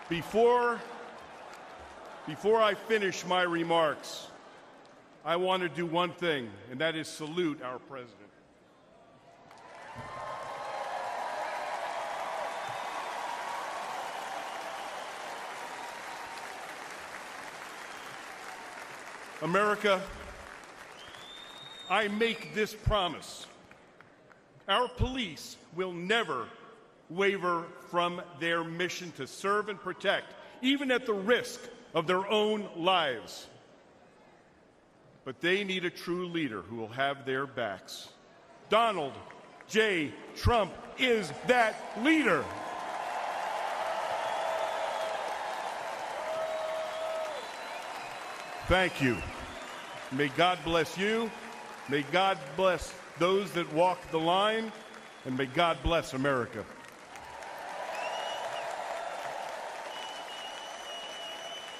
Before I finish my remarks, I want to do one thing, and that is salute our president. America, I make this promise. Our police will never waver from their mission to serve and protect, even at the risk of their own lives. But they need a true leader who will have their backs. Donald J. Trump is that leader. Thank you. May God bless you. May God bless those that walk the line. And may God bless America.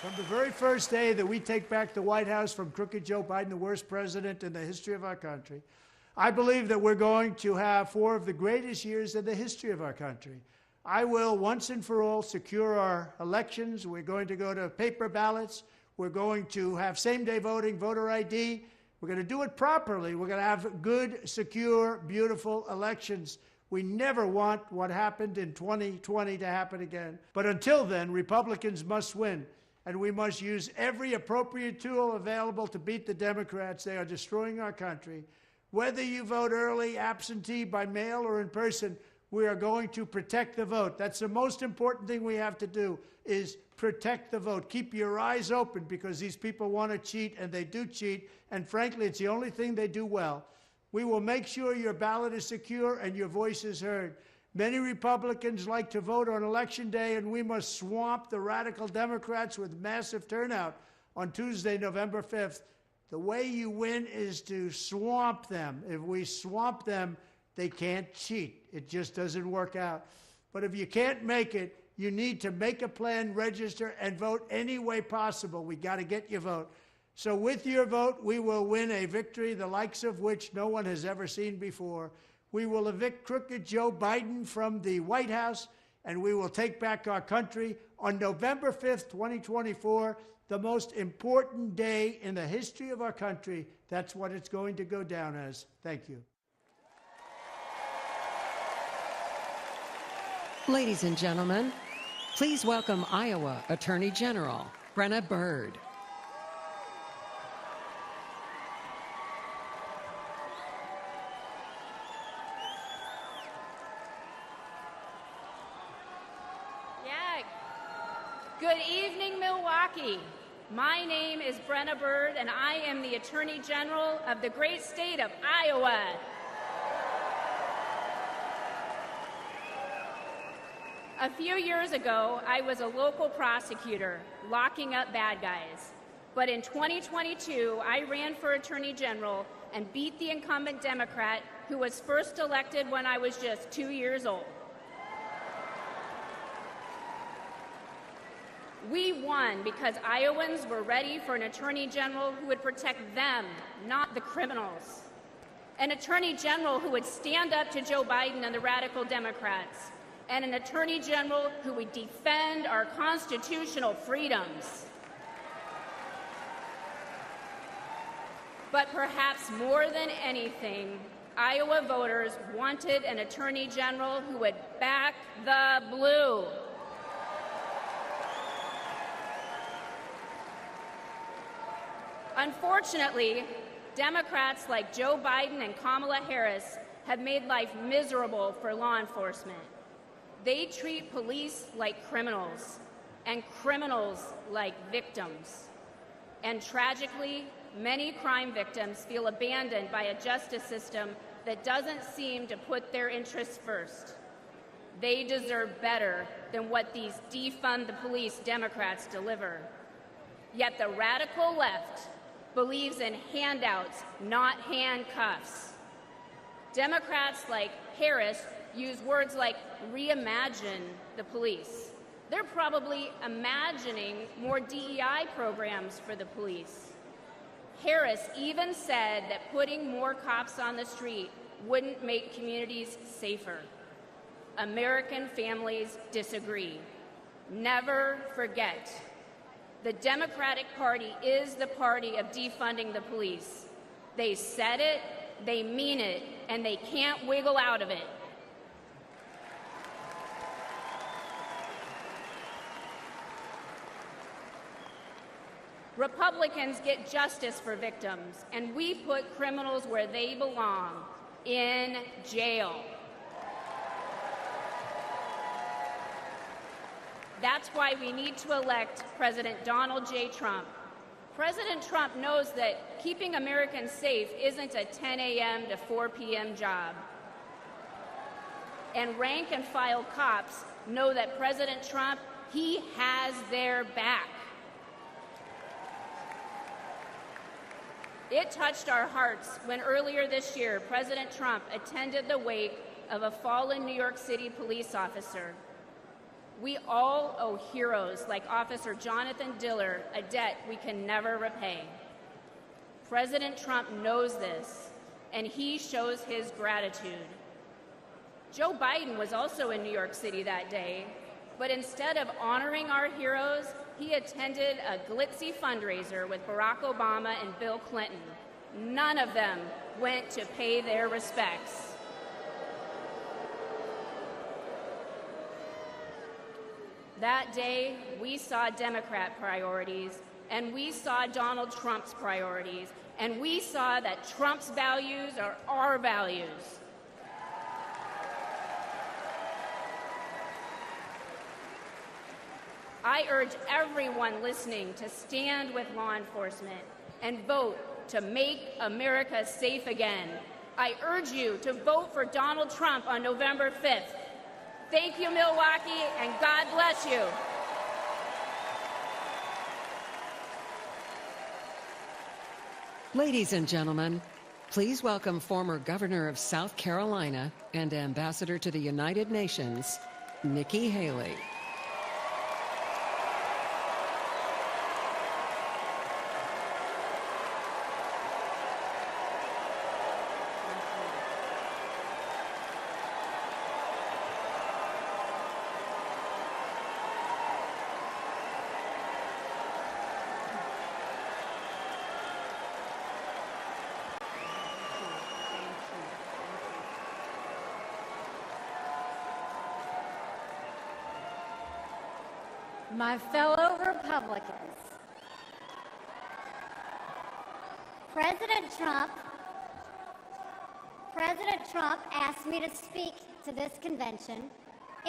From the very first day that we take back the White House from crooked Joe Biden, the worst president in the history of our country, I believe that we're going to have 4 of the greatest years in the history of our country. I will once and for all secure our elections. We're going to go to paper ballots. We're going to have same-day voting, voter ID. We're going to do it properly. We're going to have good, secure, beautiful elections. We never want what happened in 2020 to happen again. But until then, Republicans must win. And we must use every appropriate tool available to beat the Democrats. They are destroying our country. Whether you vote early, absentee, by mail, or in person, we are going to protect the vote. That's the most important thing we have to do, is protect the vote. Keep your eyes open, because these people want to cheat, and they do cheat. And frankly, it's the only thing they do well. We will make sure your ballot is secure and your voice is heard. Many Republicans like to vote on Election Day, and we must swamp the radical Democrats with massive turnout on Tuesday, November 5th. The way you win is to swamp them. If we swamp them, they can't cheat. It just doesn't work out. But if you can't make it, you need to make a plan, register, and vote any way possible. We got to get your vote. So with your vote, we will win a victory the likes of which no one has ever seen before. We will evict crooked Joe Biden from the White House, and we will take back our country on November 5th, 2024, the most important day in the history of our country. That's what it's going to go down as. Thank you. Ladies and gentlemen, please welcome Iowa Attorney General Brenna Bird. Good evening, Milwaukee. My name is Brenna Bird, and I am the Attorney General of the great state of Iowa. A few years ago, I was a local prosecutor locking up bad guys. But in 2022, I ran for Attorney General and beat the incumbent Democrat who was first elected when I was just 2 years old. We won because Iowans were ready for an Attorney General who would protect them, not the criminals. An Attorney General who would stand up to Joe Biden and the radical Democrats. And an Attorney General who would defend our constitutional freedoms. But perhaps more than anything, Iowa voters wanted an Attorney General who would back the blue. Unfortunately, Democrats like Joe Biden and Kamala Harris have made life miserable for law enforcement. They treat police like criminals, and criminals like victims. And tragically, many crime victims feel abandoned by a justice system that doesn't seem to put their interests first. They deserve better than what these defund the police Democrats deliver. Yet the radical left believes in handouts, not handcuffs. Democrats like Harris use words like reimagine the police. They're probably imagining more DEI programs for the police. Harris even said that putting more cops on the street wouldn't make communities safer. American families disagree. Never forget, the Democratic Party is the party of defunding the police. They said it, they mean it, and they can't wiggle out of it. Republicans get justice for victims, and we put criminals where they belong, in jail. That's why we need to elect President Donald J. Trump. President Trump knows that keeping Americans safe isn't a 10 a.m. to 4 p.m. job. And rank and file cops know that President Trump, he has their back. It touched our hearts when earlier this year, President Trump attended the wake of a fallen New York City police officer. We all owe heroes like Officer Jonathan Diller a debt we can never repay. President Trump knows this, and he shows his gratitude. Joe Biden was also in New York City that day, but instead of honoring our heroes, he attended a glitzy fundraiser with Barack Obama and Bill Clinton. None of them went to pay their respects. That day, we saw Democrat priorities, and we saw Donald Trump's priorities, and we saw that Trump's values are our values. I urge everyone listening to stand with law enforcement and vote to make America safe again. I urge you to vote for Donald Trump on November 5th. Thank you, Milwaukee, and God bless you. Ladies and gentlemen, please welcome former Governor of South Carolina and Ambassador to the United Nations, Nikki Haley. My fellow Republicans, President Trump asked me to speak to this convention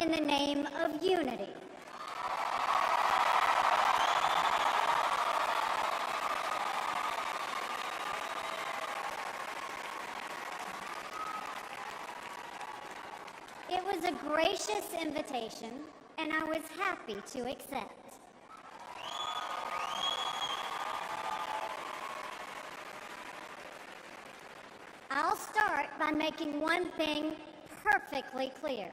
in the name of unity. It was a gracious invitation, and I was happy to accept. I'll start by making one thing perfectly clear.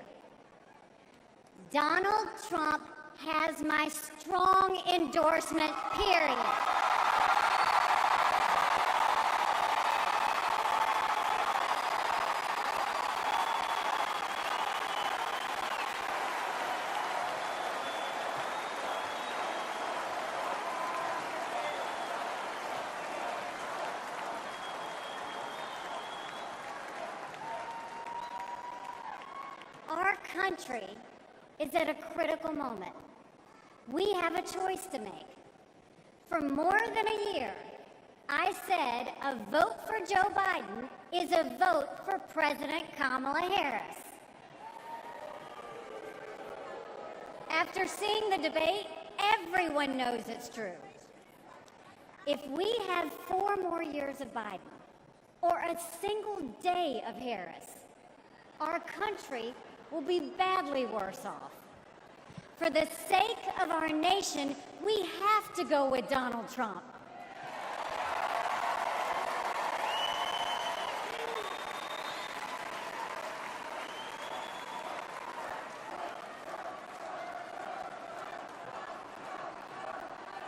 Donald Trump has my strong endorsement, period. Our country is at a critical moment. We have a choice to make. For more than a year, I said a vote for Joe Biden is a vote for President Kamala Harris. After seeing the debate, everyone knows it's true. If we have 4 more years of Biden, or a single day of Harris, our country will be badly worse off. For the sake of our nation, we have to go with Donald Trump.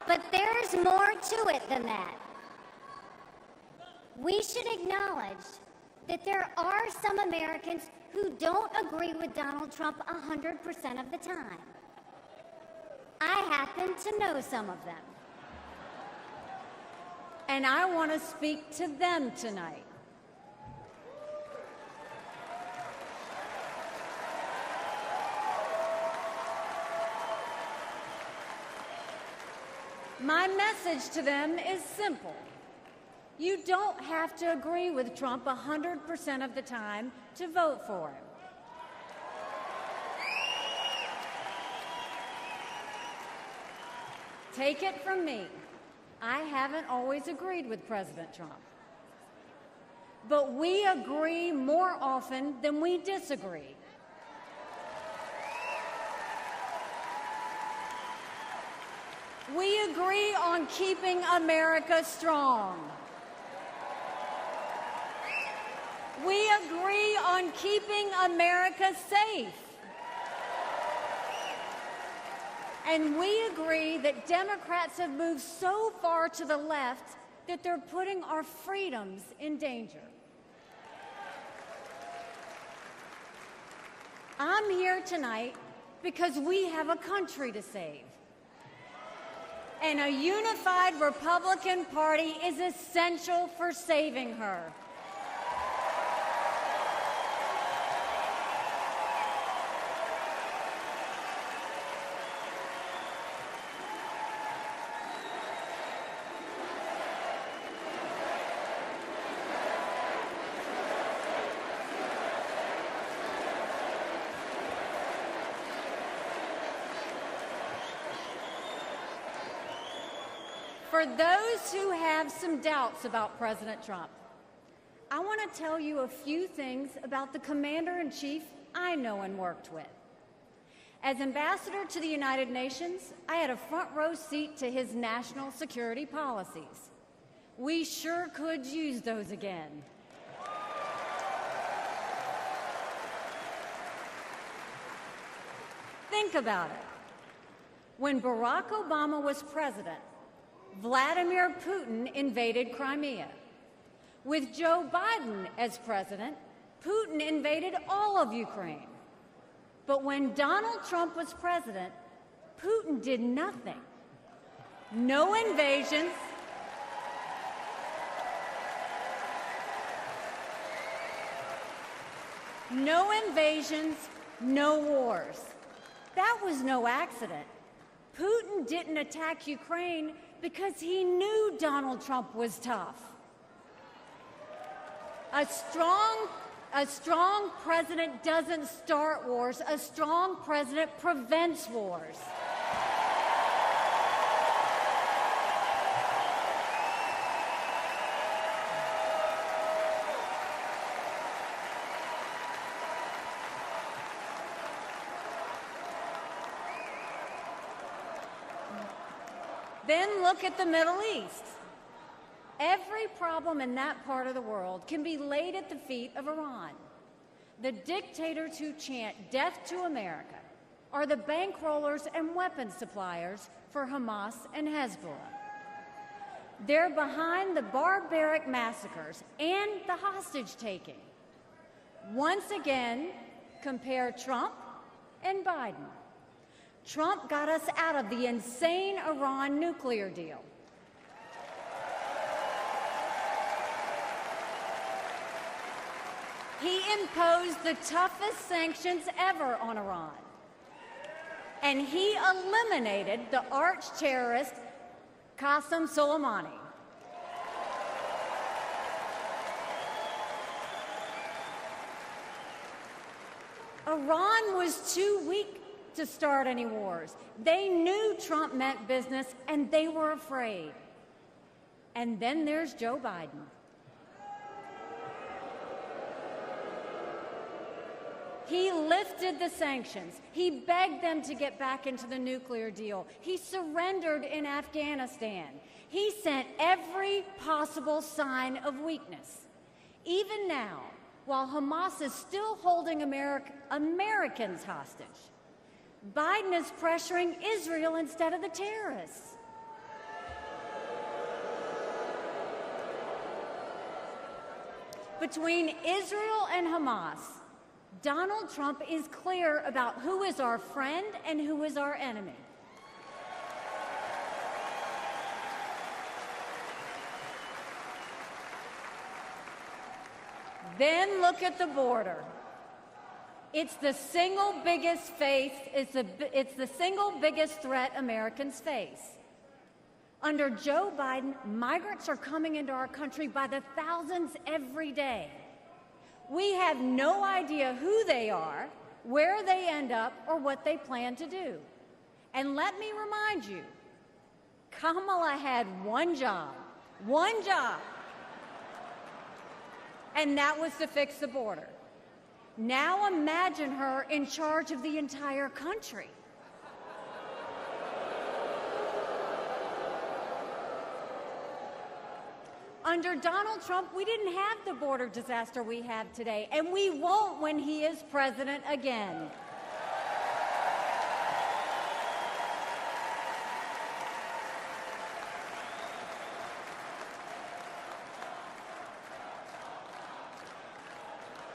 But there's more to it than that. We should acknowledge that there are some Americans who don't agree with Donald Trump 100% of the time. I happen to know some of them. And I want to speak to them tonight. My message to them is simple. You don't have to agree with Trump 100% of the time to vote for him. Take it from me, I haven't always agreed with President Trump. But we agree more often than we disagree. We agree on keeping America strong. We agree on keeping America safe. And we agree that Democrats have moved so far to the left that they're putting our freedoms in danger. I'm here tonight because we have a country to save. And a unified Republican Party is essential for saving her. For those who have some doubts about President Trump, I want to tell you a few things about the Commander-in-Chief I know and worked with. As ambassador to the United Nations, I had a front row seat to his national security policies. We sure could use those again. Think about it. When Barack Obama was president, Vladimir Putin invaded Crimea. With Joe Biden as president, Putin invaded all of Ukraine. But when Donald Trump was president, Putin did nothing. No invasions. No invasions, no wars. That was no accident. Putin didn't attack Ukraine because he knew Donald Trump was tough. A strong president doesn't start wars. A strong president prevents wars. Then look at the Middle East. Every problem in that part of the world can be laid at the feet of Iran. The dictators who chant death to America are the bankrollers and weapons suppliers for Hamas and Hezbollah. They're behind the barbaric massacres and the hostage-taking. Once again, compare Trump and Biden. Trump got us out of the insane Iran nuclear deal. He imposed the toughest sanctions ever on Iran. And he eliminated the arch-terrorist Qasem Soleimani. Iran was too weak to start any wars. They knew Trump meant business, and they were afraid. And then there's Joe Biden. He lifted the sanctions. He begged them to get back into the nuclear deal. He surrendered in Afghanistan. He sent every possible sign of weakness. Even now, while Hamas is still holding Americans hostage, Biden is pressuring Israel instead of the terrorists. between Israel and Hamas, Donald Trump is clear about who is our friend and who is our enemy. Then look at the border. It's the single biggest it's the single biggest threat Americans face. Under Joe Biden, migrants are coming into our country by the thousands every day. We have no idea who they are, where they end up, or what they plan to do. And let me remind you, Kamala had one job, and that was to fix the border. Now imagine her in charge of the entire country. Under Donald Trump, we didn't have the border disaster we have today, and we won't when he is president again.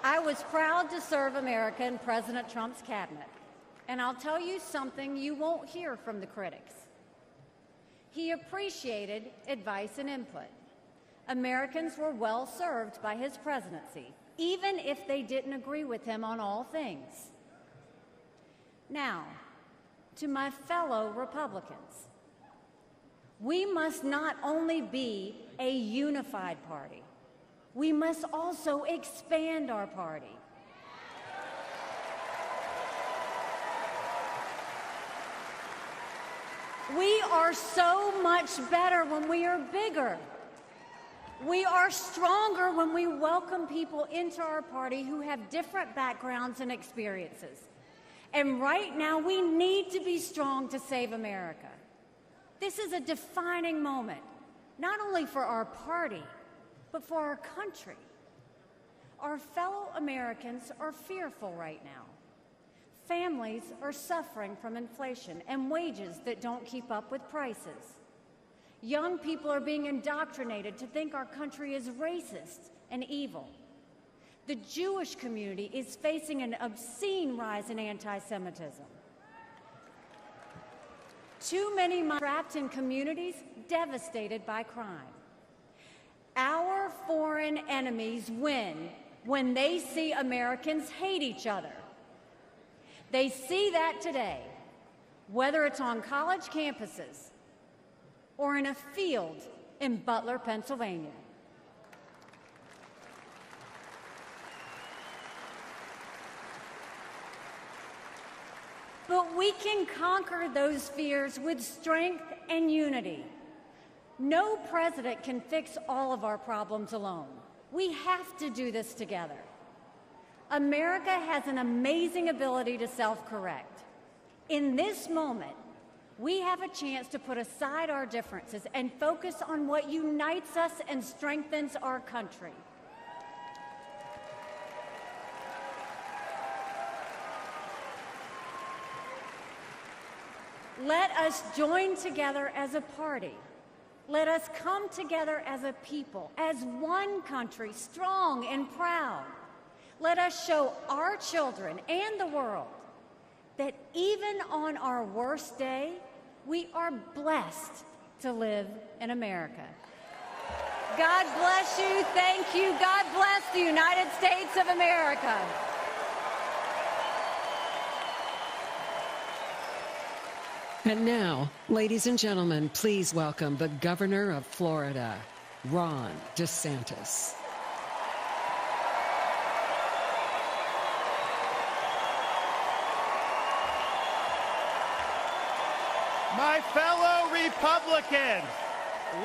I was proud to serve America in President Trump's cabinet, and I'll tell you something you won't hear from the critics. He appreciated advice and input. Americans were well served by his presidency, even if they didn't agree with him on all things. Now, to my fellow Republicans, we must not only be a unified party, we must also expand our party. We are so much better when we are bigger. We are stronger when we welcome people into our party who have different backgrounds and experiences. And right now, we need to be strong to save America. This is a defining moment, not only for our party, but for our country. Our fellow Americans are fearful right now. Families are suffering from inflation and wages that don't keep up with prices. Young people are being indoctrinated to think our country is racist and evil. The Jewish community is facing an obscene rise in anti-Semitism. Too many migrants trapped in communities devastated by crime. Our foreign enemies win when they see Americans hate each other. They see that today, whether it's on college campuses or in a field in Butler, Pennsylvania. But we can conquer those fears with strength and unity. No president can fix all of our problems alone. We have to do this together. America has an amazing ability to self-correct. In this moment, we have a chance to put aside our differences and focus on what unites us and strengthens our country. Let us join together as a party. Let us come together as a people, as one country, strong and proud. Let us show our children and the world that even on our worst day, we are blessed to live in America. God bless you. Thank you. God bless the United States of America. And now, ladies and gentlemen, please welcome the Governor of Florida, Ron DeSantis. My fellow Republicans,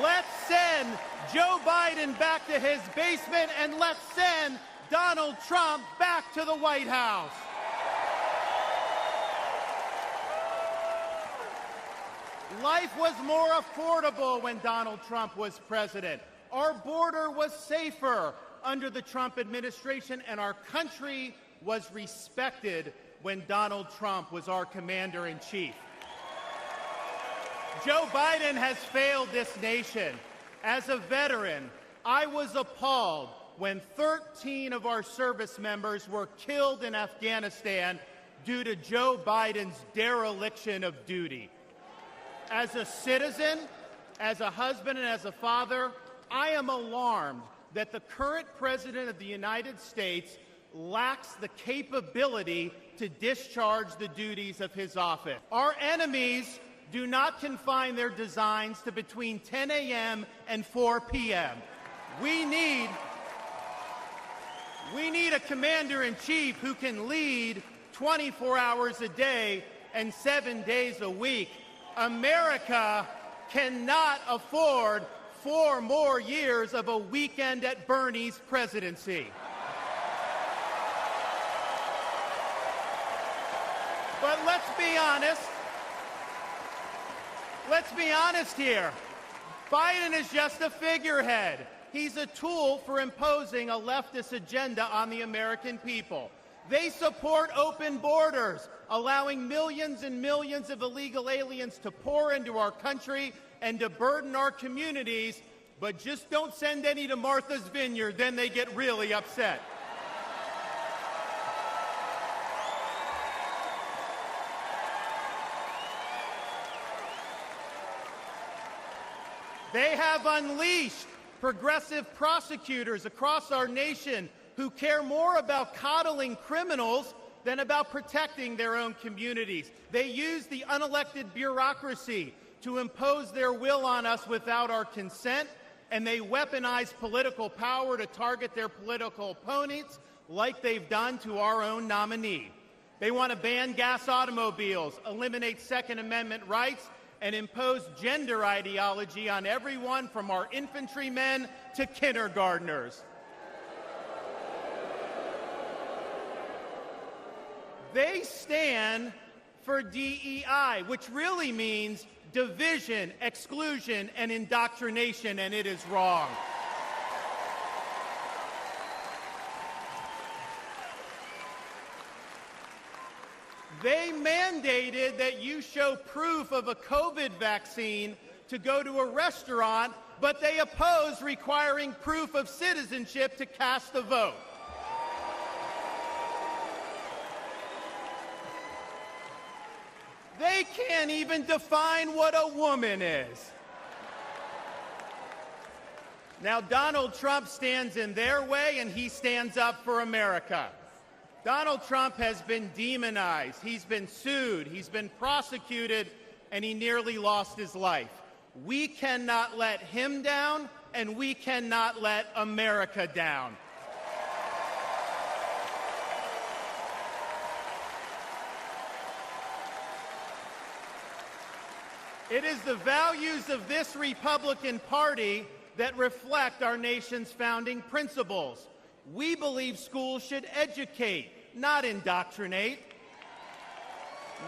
let's send Joe Biden back to his basement and let's send Donald Trump back to the White House. Life was more affordable when Donald Trump was president. Our border was safer under the Trump administration, and our country was respected when Donald Trump was our commander-in-chief. Joe Biden has failed this nation. As a veteran, I was appalled when 13 of our service members were killed in Afghanistan due to Joe Biden's dereliction of duty. As a citizen, as a husband, and as a father, I am alarmed that the current President of the United States lacks the capability to discharge the duties of his office. Our enemies do not confine their designs to between 10 a.m. and 4 p.m. We need a commander-in-chief who can lead 24 hours a day and 7 days a week. America cannot afford 4 more years of a weekend at Bernie's presidency. But let's be honest. Let's be honest here. Biden is just a figurehead. He's a tool for imposing a leftist agenda on the American people. They support open borders, allowing millions and millions of illegal aliens to pour into our country and to burden our communities, but just don't send any to Martha's Vineyard, then they get really upset. They have unleashed progressive prosecutors across our nation who care more about coddling criminals than about protecting their own communities. They use the unelected bureaucracy to impose their will on us without our consent, and they weaponize political power to target their political opponents like they've done to our own nominee. They want to ban gas automobiles, eliminate Second Amendment rights, and impose gender ideology on everyone from our infantrymen to kindergartners. They stand for DEI, which really means division, exclusion, and indoctrination, and it is wrong. They mandated that you show proof of a COVID vaccine to go to a restaurant, but they oppose requiring proof of citizenship to cast a vote. They can't even define what a woman is. Now, Donald Trump stands in their way, and he stands up for America. Donald Trump has been demonized, he's been sued, he's been prosecuted, and he nearly lost his life. We cannot let him down, and we cannot let America down. It is the values of this Republican Party that reflect our nation's founding principles. We believe schools should educate, not indoctrinate.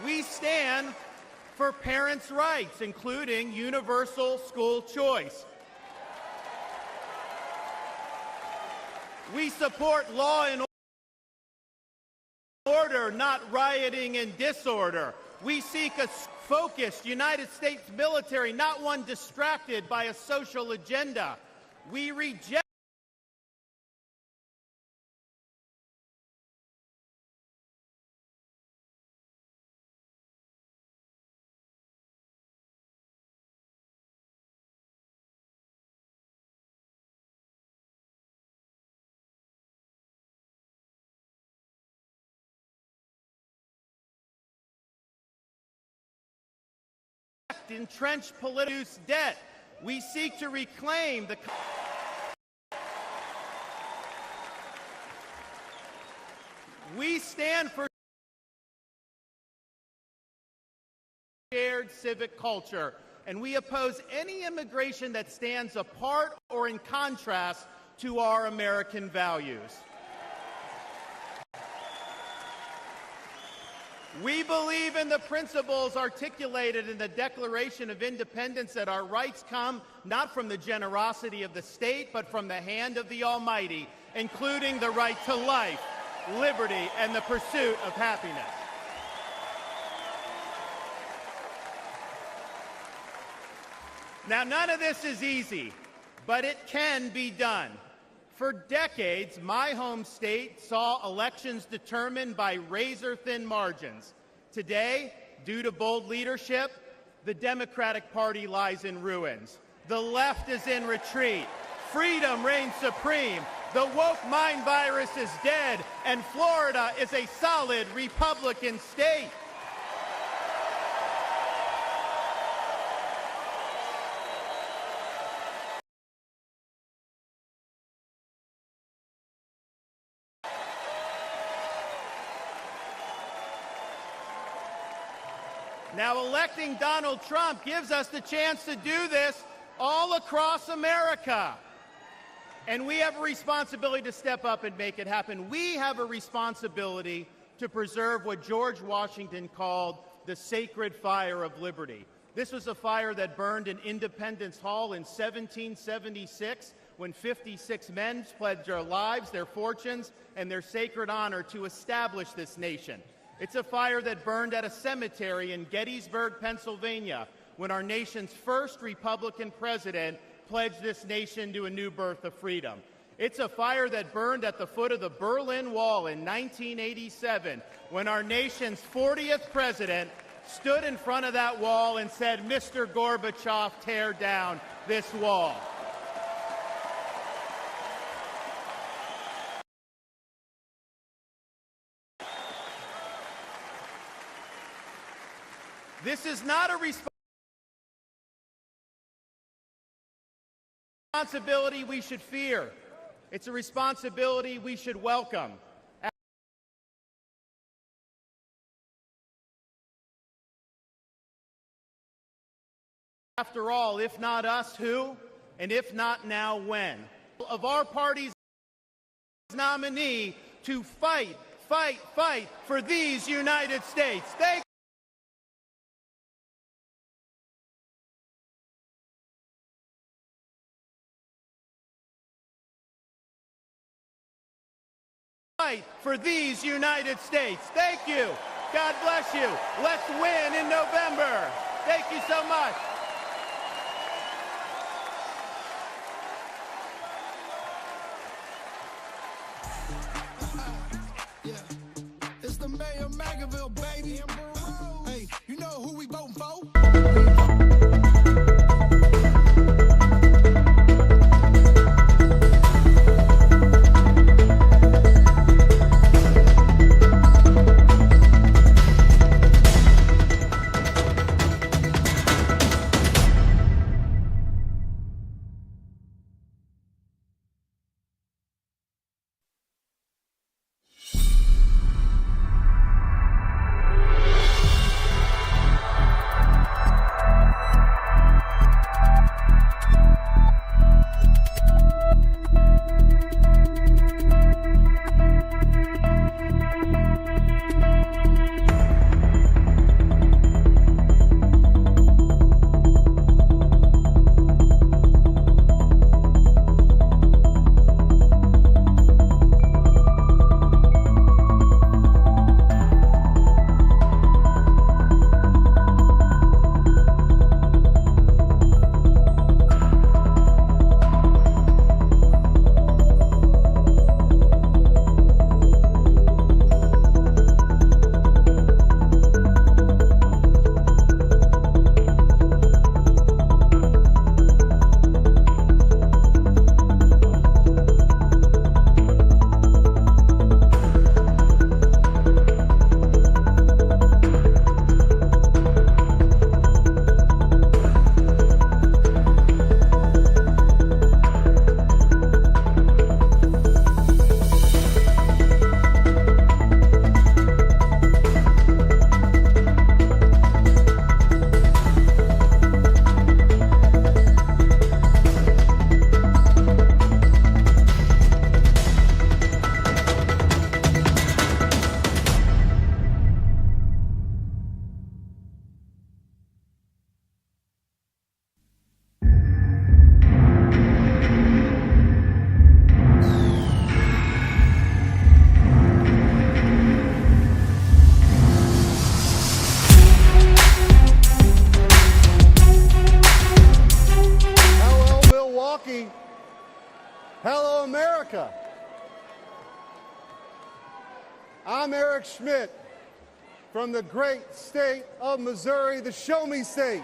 We stand for parents' rights, including universal school choice. We support law and order, not rioting and disorder. We seek a focused United States military, not one distracted by a social agenda. We reject entrenched political debt. We seek to reclaim the We stand for shared civic culture, and we oppose any immigration that stands apart or in contrast to our American values. We believe in the principles articulated in the Declaration of Independence that our rights come not from the generosity of the state, but from the hand of the Almighty, including the right to life, liberty, and the pursuit of happiness. Now, none of this is easy. but it can be done. For decades, my home state saw elections determined by razor-thin margins. Today, due to bold leadership, the Democratic Party lies in ruins. The left is in retreat. Freedom reigns supreme. The woke mind virus is dead, and Florida is a solid Republican state. Now, electing Donald Trump gives us the chance to do this all across America. And we have a responsibility to step up and make it happen. We have a responsibility to preserve what George Washington called the sacred fire of liberty. This was a fire that burned in Independence Hall in 1776 when 56 men pledged their lives, their fortunes, and their sacred honor to establish this nation. It's a fire that burned at a cemetery in Gettysburg, Pennsylvania, when our nation's first Republican president pledged this nation to a new birth of freedom. It's a fire that burned at the foot of the Berlin Wall in 1987, when our nation's 40th president stood in front of that wall and said, "Mr. Gorbachev, tear down this wall." This is not a responsibility we should fear. It's a responsibility we should welcome. After all, if not us, who? And if not now, when? Of our party's nominee to fight for these United States. Fight for these United States. Thank you. God bless you. Let's win in November. Thank you so much. It's the mayor of Magaville, baby. Hey, you know who we voting for? America. I'm Eric Schmidt from the great state of Missouri, the Show Me State.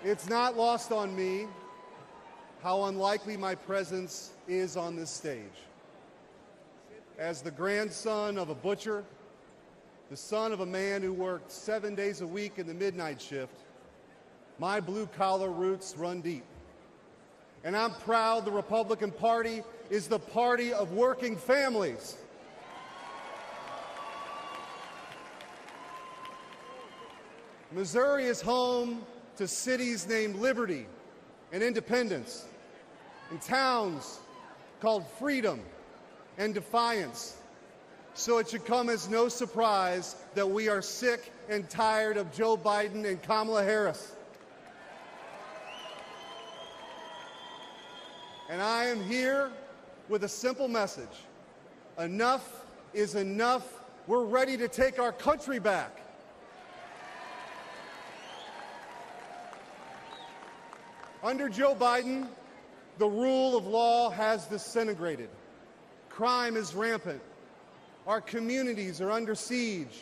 It's not lost on me how unlikely my presence is on this stage. As the grandson of a butcher, the son of a man who worked 7 days a week in the midnight shift, my blue-collar roots run deep. And I'm proud the Republican Party is the party of working families. Missouri is home to cities named Liberty and Independence, and towns called Freedom and Defiance. So it should come as no surprise that we are sick and tired of Joe Biden and Kamala Harris. And I am here with a simple message. Enough is enough. We're ready to take our country back. Under Joe Biden, the rule of law has disintegrated. Crime is rampant. Our communities are under siege,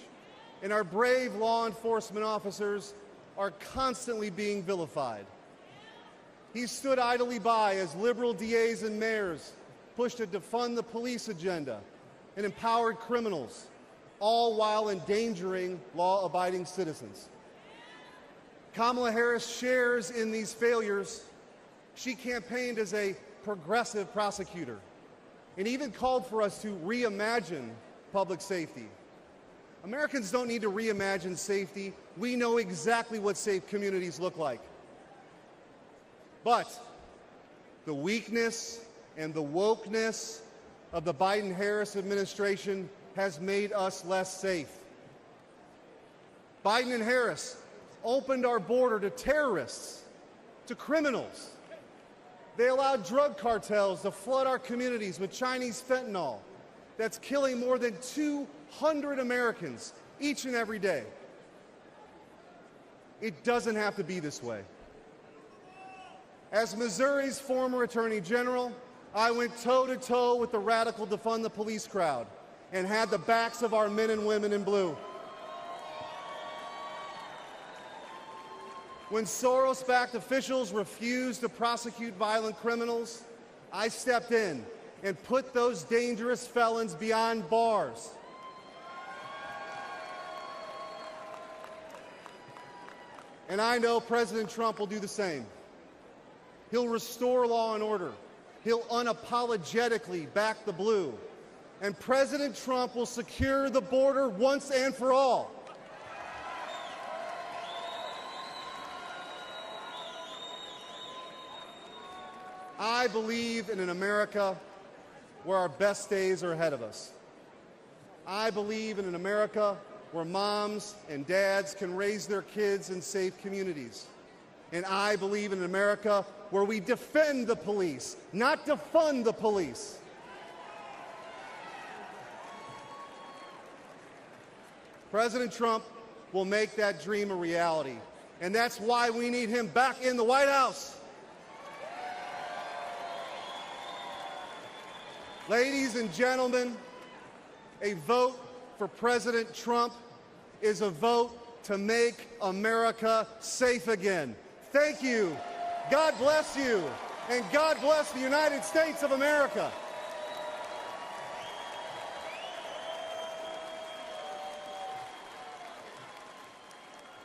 and our brave law enforcement officers are constantly being vilified. He stood idly by as liberal DAs and mayors pushed a defund the police agenda and empowered criminals, all while endangering law-abiding citizens. Kamala Harris shares in these failures. She campaigned as a progressive prosecutor and even called for us to reimagine public safety. Americans don't need to reimagine safety. We know exactly what safe communities look like. But the weakness and the wokeness of the Biden-Harris administration has made us less safe. Biden and Harris opened our border to terrorists, to criminals. They allowed drug cartels to flood our communities with Chinese fentanyl that's killing more than 200 Americans each and every day. It doesn't have to be this way. As Missouri's former Attorney General, I went toe-to-toe with the radical defund the police crowd and had the backs of our men and women in blue. When Soros-backed officials refused to prosecute violent criminals, I stepped in and put those dangerous felons behind bars. And I know President Trump will do the same. He'll restore law and order. He'll unapologetically back the blue. And President Trump will secure the border once and for all. I believe in an America where our best days are ahead of us. I believe in an America where moms and dads can raise their kids in safe communities. And I believe in an America where we defend the police, not defund the police. President Trump will make that dream a reality, and that's why we need him back in the White House. Ladies and gentlemen, a vote for President Trump is a vote to make America safe again. Thank you. God bless you. And God bless the United States of America.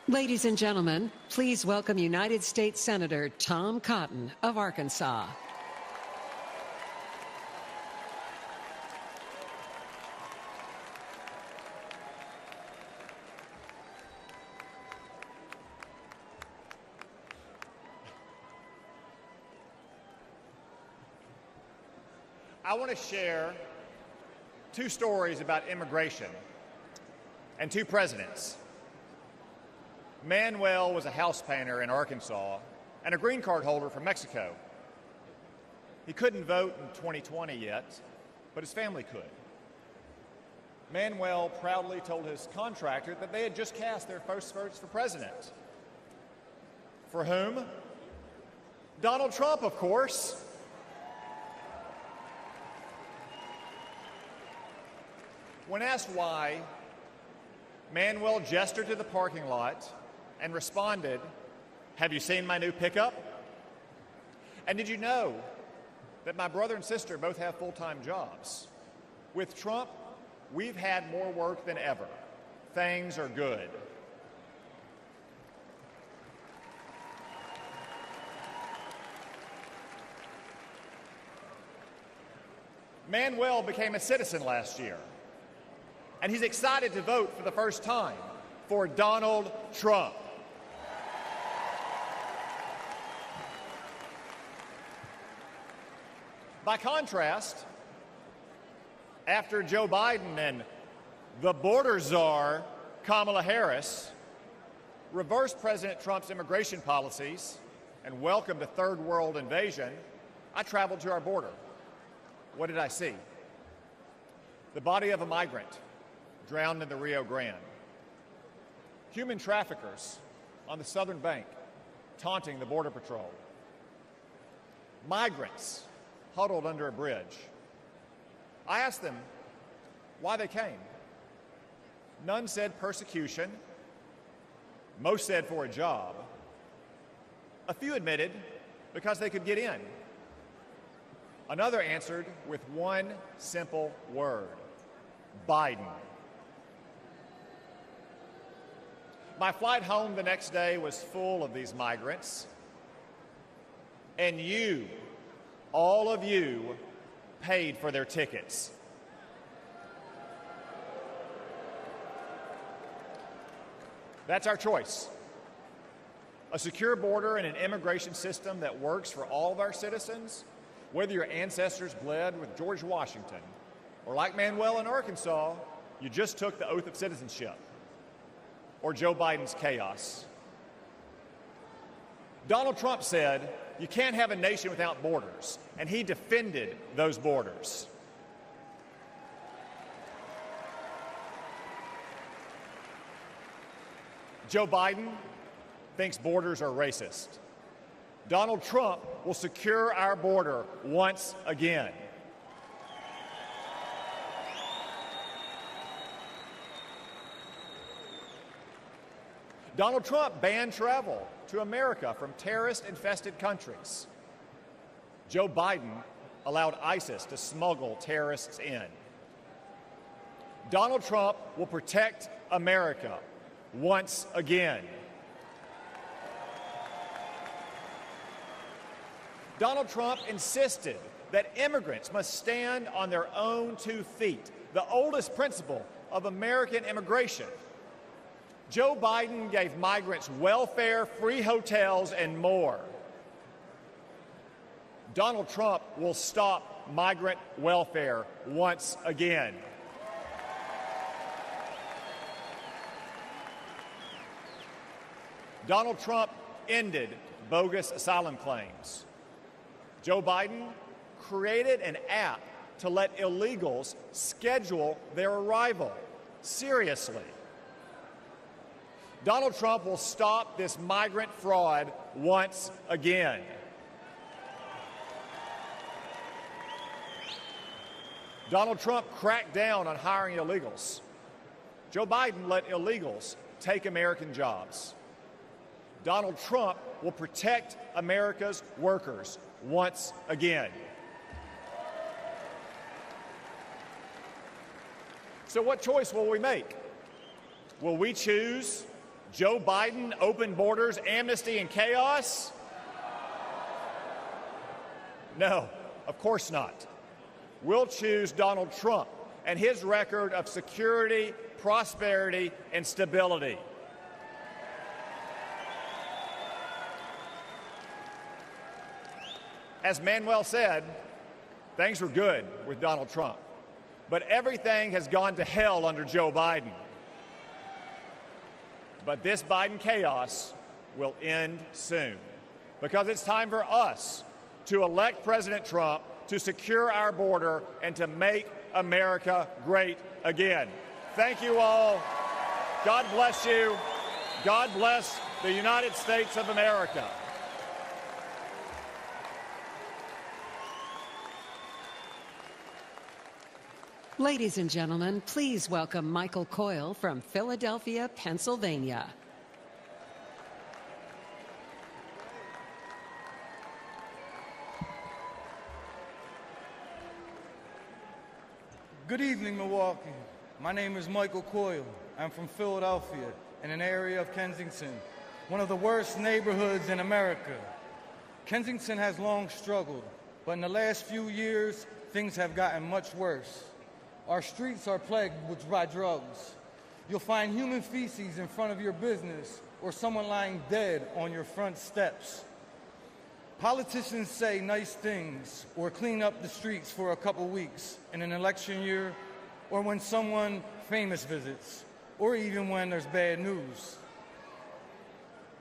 Ladies and gentlemen, please welcome United States Senator Tom Cotton of Arkansas. I want to share two stories about immigration and two presidents. Manuel was a house painter in Arkansas and a green card holder from Mexico. He couldn't vote in 2020 yet, but his family could. Manuel proudly told his contractor that they had just cast their first votes for president. For whom? Donald Trump, of course. When asked why, Manuel gestured to the parking lot and responded, "Have you seen my new pickup? And did you know that my brother and sister both have full-time jobs? With Trump, we've had more work than ever. Things are good." Manuel became a citizen last year, and he's excited to vote for the first time for Donald Trump. By contrast, after Joe Biden and the border czar, Kamala Harris, reversed President Trump's immigration policies and welcomed a third world invasion, I traveled to our border. What did I see? The body of a migrant drowned in the Rio Grande. Human traffickers on the southern bank taunting the Border Patrol. Migrants huddled under a bridge. I asked them why they came. None said persecution. Most said for a job. A few admitted because they could get in. Another answered with one simple word: Biden. My flight home the next day was full of these migrants. And you, all of you, paid for their tickets. That's our choice. A secure border and an immigration system that works for all of our citizens, whether your ancestors bled with George Washington, or like Manuel in Arkansas, you just took the oath of citizenship, or Joe Biden's chaos. Donald Trump said, "You can't have a nation without borders," and he defended those borders. Joe Biden thinks borders are racist. Donald Trump will secure our border once again. Donald Trump banned travel to America from terrorist-infested countries. Joe Biden allowed ISIS to smuggle terrorists in. Donald Trump will protect America once again. Donald Trump insisted that immigrants must stand on their own 2 feet, the oldest principle of American immigration. Joe Biden gave migrants welfare, free hotels, and more. Donald Trump will stop migrant welfare once again. Donald Trump ended bogus asylum claims. Joe Biden created an app to let illegals schedule their arrival. Seriously. Donald Trump will stop this migrant fraud once again. Donald Trump cracked down on hiring illegals. Joe Biden let illegals take American jobs. Donald Trump will protect America's workers once again. So what choice will we make? Will we choose Joe Biden, open borders, amnesty, and chaos? No, of course not. We'll choose Donald Trump and his record of security, prosperity, and stability. As Manuel said, things were good with Donald Trump, but everything has gone to hell under Joe Biden. But this Biden chaos will end soon, because it's time for us to elect President Trump to secure our border and to make America great again. Thank you all. God bless you. God bless the United States of America. Ladies and gentlemen, please welcome Michael Coyle from Philadelphia, Pennsylvania. Good evening, Milwaukee. My name is Michael Coyle. I'm from Philadelphia, in an area of Kensington, one of the worst neighborhoods in America. Kensington has long struggled, but in the last few years, things have gotten much worse. Our streets are plagued by drugs. You'll find human feces in front of your business or someone lying dead on your front steps. Politicians say nice things or clean up the streets for a couple weeks in an election year or when someone famous visits or even when there's bad news.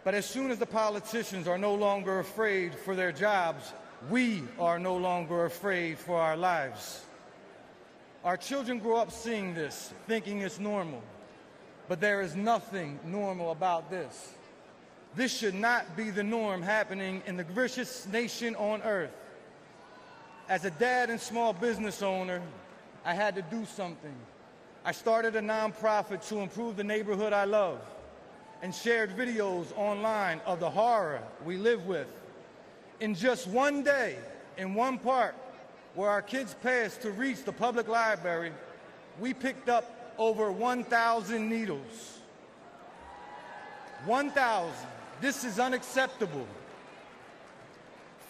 But as soon as the politicians are no longer afraid for their jobs, we are no longer afraid for our lives. Our children grow up seeing this, thinking it's normal. But there is nothing normal about this. This should not be the norm happening in the richest nation on earth. As a dad and small business owner, I had to do something. I started a nonprofit to improve the neighborhood I love and shared videos online of the horror we live with. In just one day, in one park, where our kids passed to reach the public library, we picked up over 1,000 needles. 1,000. This is unacceptable.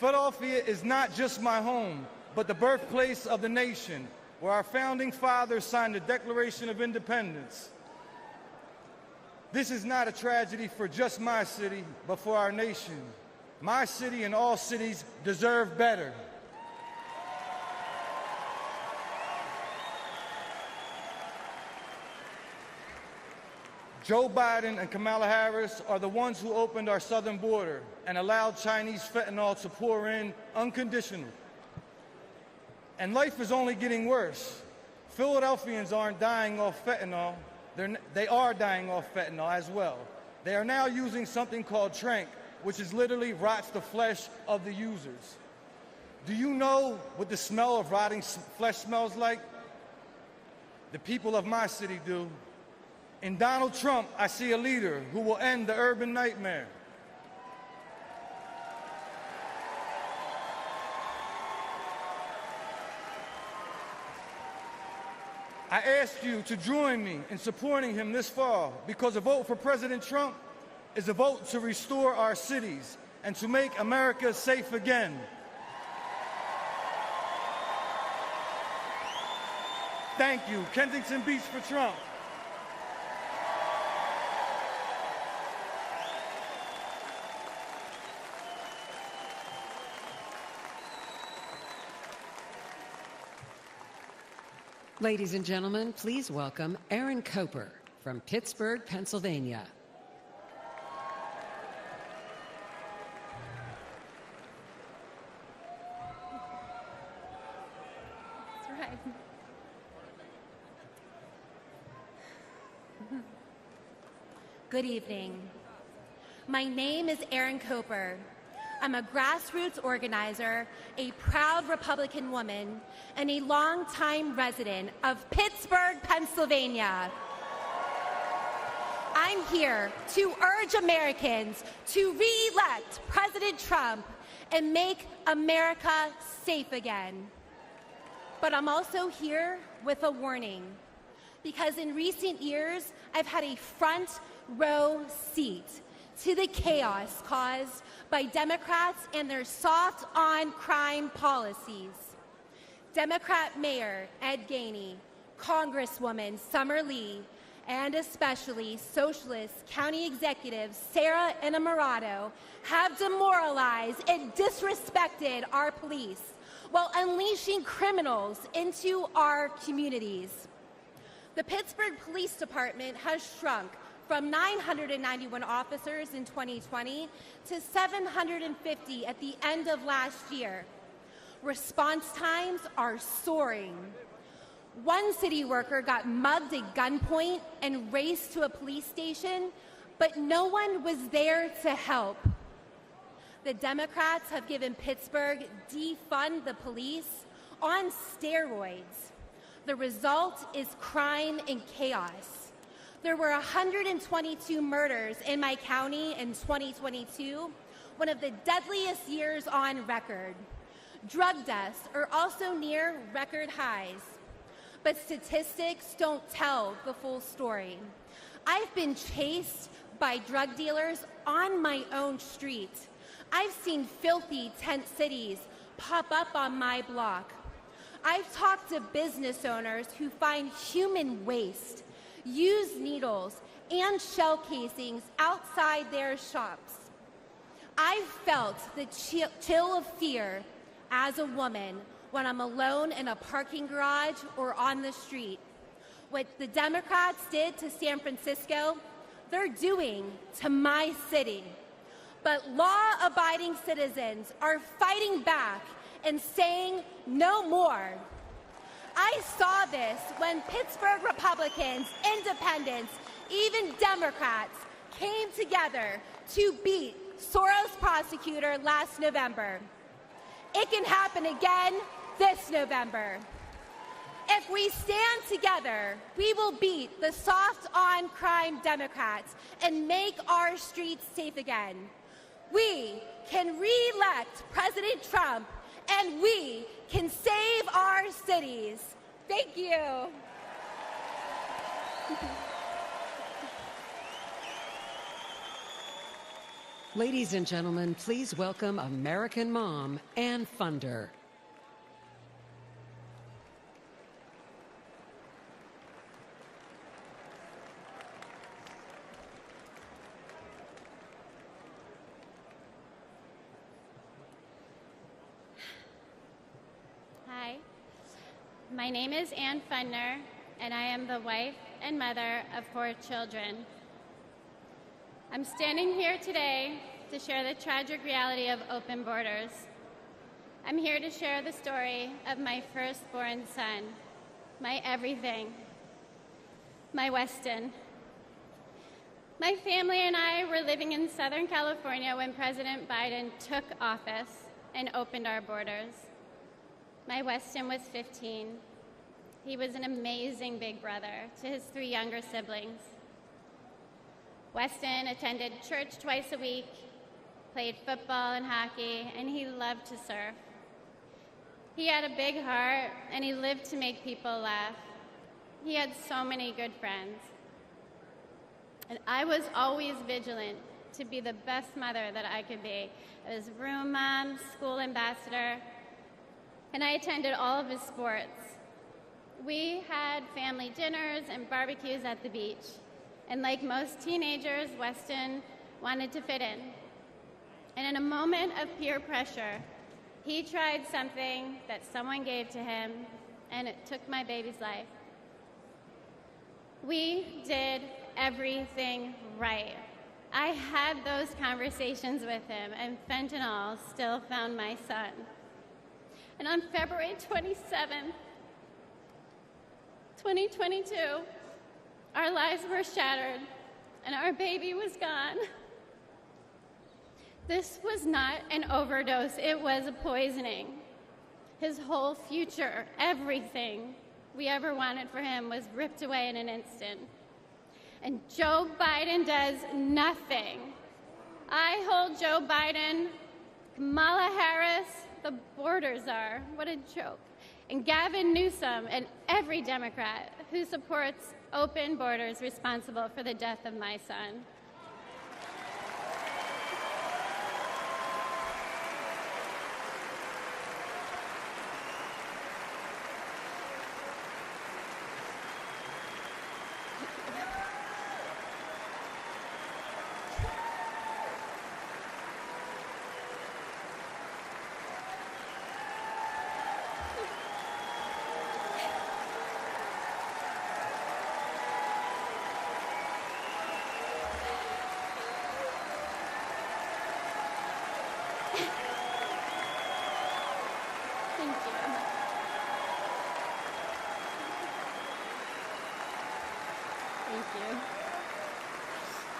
Philadelphia is not just my home, but the birthplace of the nation, where our founding fathers signed the Declaration of Independence. This is not a tragedy for just my city, but for our nation. My city and all cities deserve better. Joe Biden and Kamala Harris are the ones who opened our southern border and allowed Chinese fentanyl to pour in unconditionally. And life is only getting worse. Philadelphians aren't dying off fentanyl. They are dying off fentanyl as well. They are now using something called tranq, which is literally rots the flesh of the users. Do you know what the smell of rotting flesh smells like? The people of my city do. In Donald Trump, I see a leader who will end the urban nightmare. I ask you to join me in supporting him this fall because a vote for President Trump is a vote to restore our cities and to make America safe again. Thank you. Kensington Beach for Trump. Ladies and gentlemen, please welcome Aaron Coper from Pittsburgh, Pennsylvania. That's right. Good evening. My name is Aaron Coper. I'm a grassroots organizer, a proud Republican woman, and a longtime resident of Pittsburgh, Pennsylvania. I'm here to urge Americans to re-elect President Trump and make America safe again. But I'm also here with a warning, because in recent years, I've had a front row seat to the chaos caused by Democrats and their soft on crime policies. Democrat Mayor Ed Gainey, Congresswoman Summer Lee, and especially Socialist County Executives Sarah Innamorato have demoralized and disrespected our police while unleashing criminals into our communities. The Pittsburgh Police Department has shrunk from 991 officers in 2020 to 750 at the end of last year. Response times are soaring. One city worker got mugged at gunpoint and raced to a police station but no one was there to help. The Democrats have given Pittsburgh defund the police on steroids. The result is crime and chaos. There were 122 murders in my county in 2022, one of the deadliest years on record. Drug deaths are also near record highs. But statistics don't tell the full story. I've been chased by drug dealers on my own street. I've seen filthy tent cities pop up on my block. I've talked to business owners who find human waste, used needles, and shell casings outside their shops. I've felt the chill of fear as a woman when I'm alone in a parking garage or on the street. What the Democrats did to San Francisco, they're doing to my city. But law-abiding citizens are fighting back and saying no more. I saw this when Pittsburgh Republicans, independents, even Democrats came together to beat Soros prosecutor last November. It can happen again this November. If we stand together, we will beat the soft-on-crime Democrats and make our streets safe again. We can re-elect President Trump, and we can save our cities. Thank you. Ladies and gentlemen, please welcome American mom and funder. Hi, my name is Ann Fundner, and I am the wife and mother of 4 children. I'm standing here today to share the tragic reality of open borders. I'm here to share the story of my firstborn son, my everything, my Weston. My family and I were living in Southern California when President Biden took office and opened our borders. My Weston was 15. He was an amazing big brother to his 3 younger siblings. Weston attended church twice a week, played football and hockey, and he loved to surf. He had a big heart, and he lived to make people laugh. He had so many good friends. And I was always vigilant to be the best mother that I could be. I was room mom, school ambassador, and I attended all of his sports. We had family dinners and barbecues at the beach. And like most teenagers, Weston wanted to fit in. And in a moment of peer pressure, he tried something that someone gave to him, and it took my baby's life. We did everything right. I had those conversations with him, and fentanyl still found my son. And on February 27th, 2022, our lives were shattered, and our baby was gone. This was not an overdose, it was a poisoning. His whole future, everything we ever wanted for him was ripped away in an instant. And Joe Biden does nothing. I hold Joe Biden, Kamala Harris, the border czar, what a joke, and Gavin Newsom and every Democrat who supports open borders responsible for the death of my son.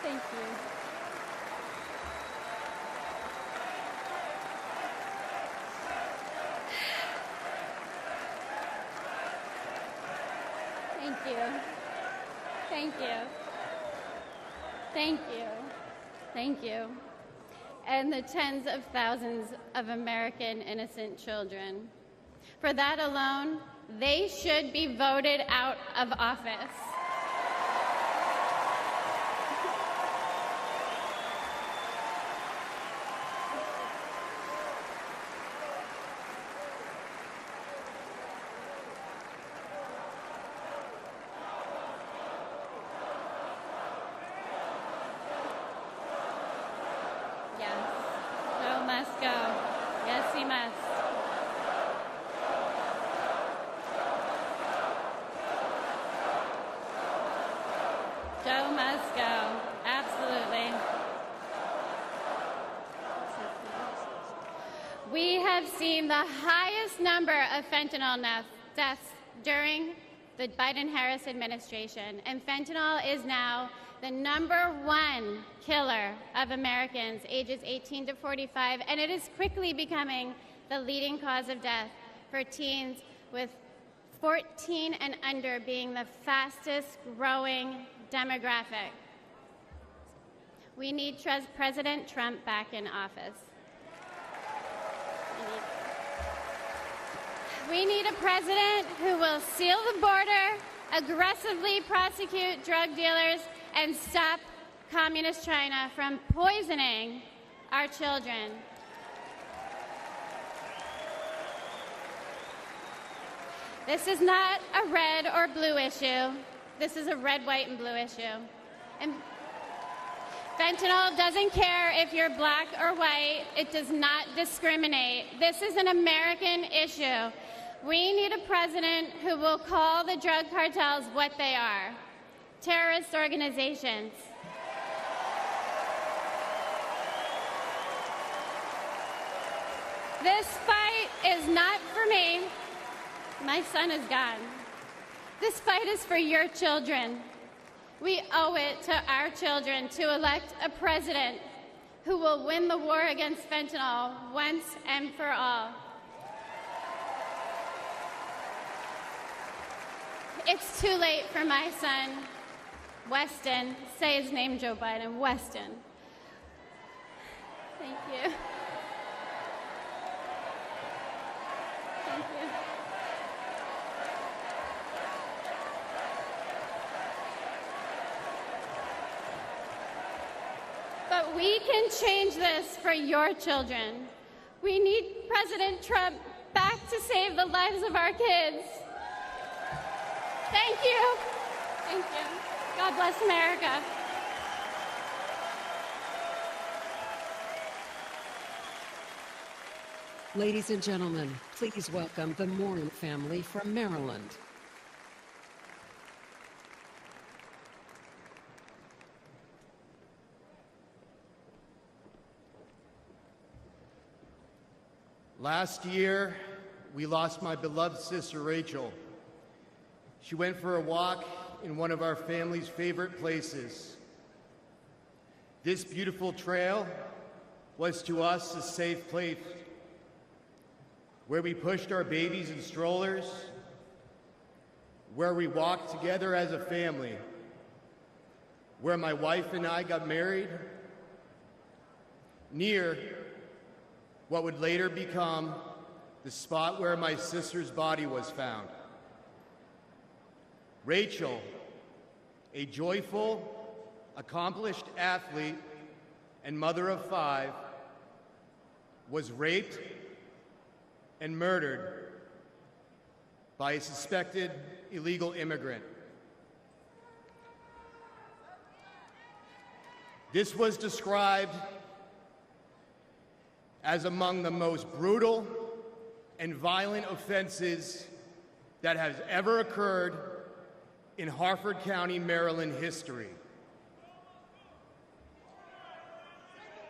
Thank Thank you. Thank you. Thank you. Thank you. Thank you. And the tens of thousands of American innocent children. For that alone, they should be voted out of office. Must go. Yes, he must. Joe must go. Absolutely. We have seen the highest number of fentanyl deaths during the Biden-Harris administration, and fentanyl is now the #1 killer of Americans ages 18 to 45, and it is quickly becoming the leading cause of death for teens, with 14 and under being the fastest growing demographic. We need President Trump back in office. We need a president who will seal the border, aggressively prosecute drug dealers, and stop Communist China from poisoning our children. This is not a red or blue issue. This is a red, white, and blue issue. And fentanyl doesn't care if you're black or white. It does not discriminate. This is an American issue. We need a president who will call the drug cartels what they are: terrorist organizations. This fight is not for me. My son is gone. This fight is for your children. We owe it to our children to elect a president who will win the war against fentanyl once and for all. It's too late for my son, Weston. Say his name, Joe Biden. Weston. Thank you. Thank you. But we can change this for your children. We need President Trump back to save the lives of our kids. Thank you. Thank you. God bless America. Ladies and gentlemen, please welcome the Morin family from Maryland. Last year, we lost my beloved sister, Rachel. She went for a walk in one of our family's favorite places. This beautiful trail was to us a safe place where we pushed our babies in strollers, where we walked together as a family, where my wife and I got married, near what would later become the spot where my sister's body was found. Rachel, a joyful, accomplished athlete and mother of 5, was raped and murdered by a suspected illegal immigrant. This was described as among the most brutal and violent offenses that has ever occurred in Harford County, Maryland history.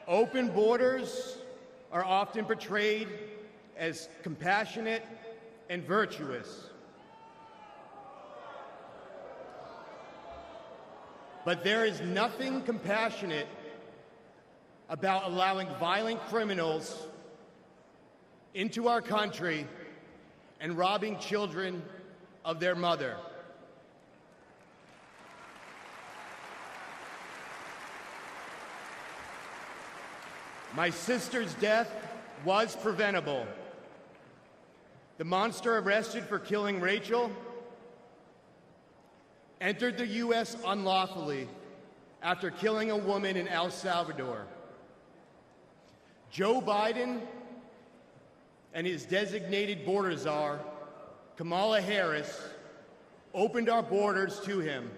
Open borders are often portrayed as compassionate and virtuous. But there is nothing compassionate about allowing violent criminals into our country and robbing children of their mother. My sister's death was preventable. The monster arrested for killing Rachel entered the U.S. unlawfully after killing a woman in El Salvador. Joe Biden and his designated border czar, Kamala Harris, opened our borders to him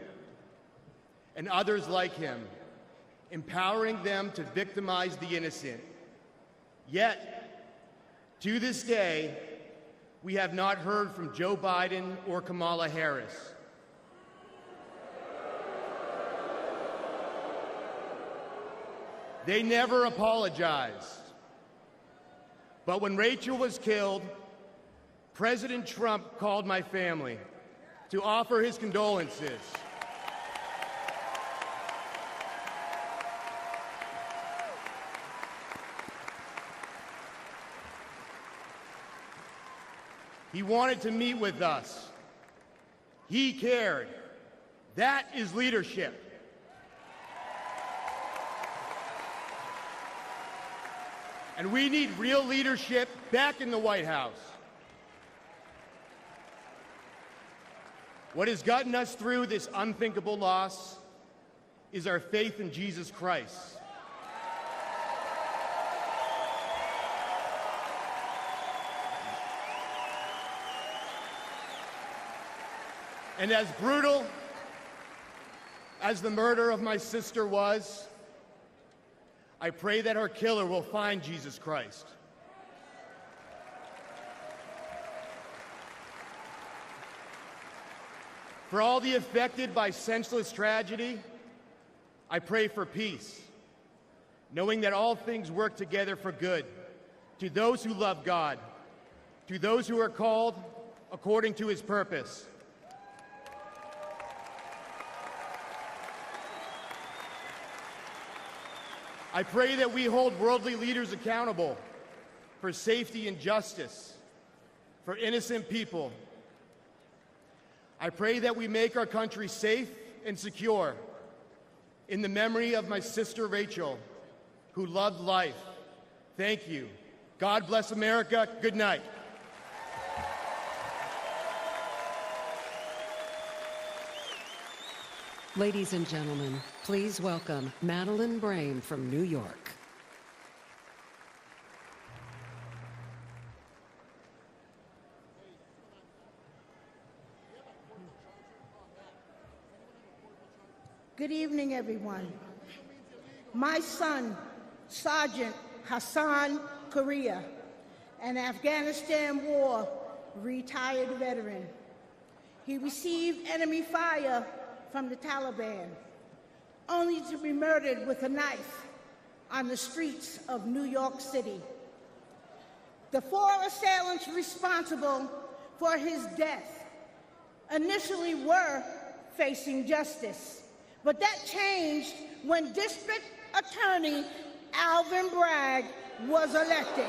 and others like him, empowering them to victimize the innocent. Yet, to this day, we have not heard from Joe Biden or Kamala Harris. They never apologized. But when Rachel was killed, President Trump called my family to offer his condolences. He wanted to meet with us. He cared. That is leadership. And we need real leadership back in the White House. What has gotten us through this unthinkable loss is our faith in Jesus Christ. And as brutal as the murder of my sister was, I pray that her killer will find Jesus Christ. For all the affected by senseless tragedy, I pray for peace, knowing that all things work together for good, to those who love God, to those who are called according to his purpose. I pray that we hold worldly leaders accountable for safety and justice for innocent people. I pray that we make our country safe and secure in the memory of my sister Rachel, who loved life. Thank you. God bless America. Good night. Ladies and gentlemen, please welcome Madeleine Brame from New York. Good evening, everyone. My son, Sergeant Hassan Korea, an Afghanistan War retired veteran. He received enemy fire from the Taliban, only to be murdered with a knife on the streets of New York City. The 4 assailants responsible for his death initially were facing justice, but that changed when District Attorney Alvin Bragg was elected.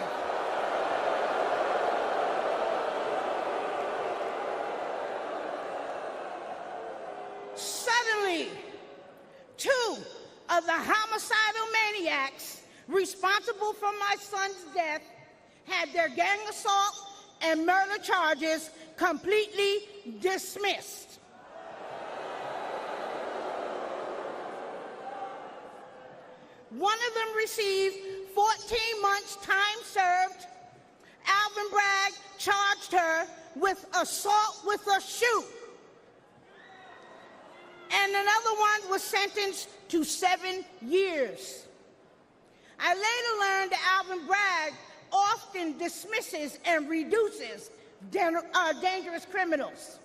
Suddenly, 2 of the homicidal maniacs responsible for my son's death had their gang assault and murder charges completely dismissed. One of them received 14 months time served. Alvin Bragg charged her with assault with a shoe. And another one was sentenced to 7 years. I later learned that Alvin Bragg often dismisses and reduces dangerous criminals.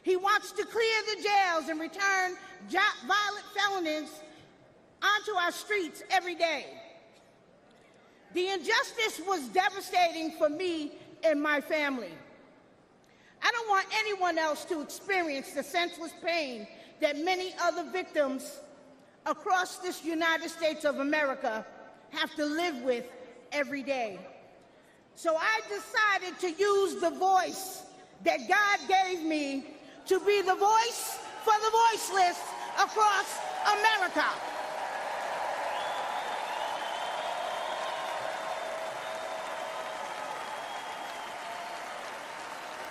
He wants to clear the jails and return violent felons onto our streets every day. The injustice was devastating for me and my family. I don't want anyone else to experience the senseless pain that many other victims across this United States of America have to live with every day. So I decided to use the voice that God gave me to be the voice for the voiceless across America.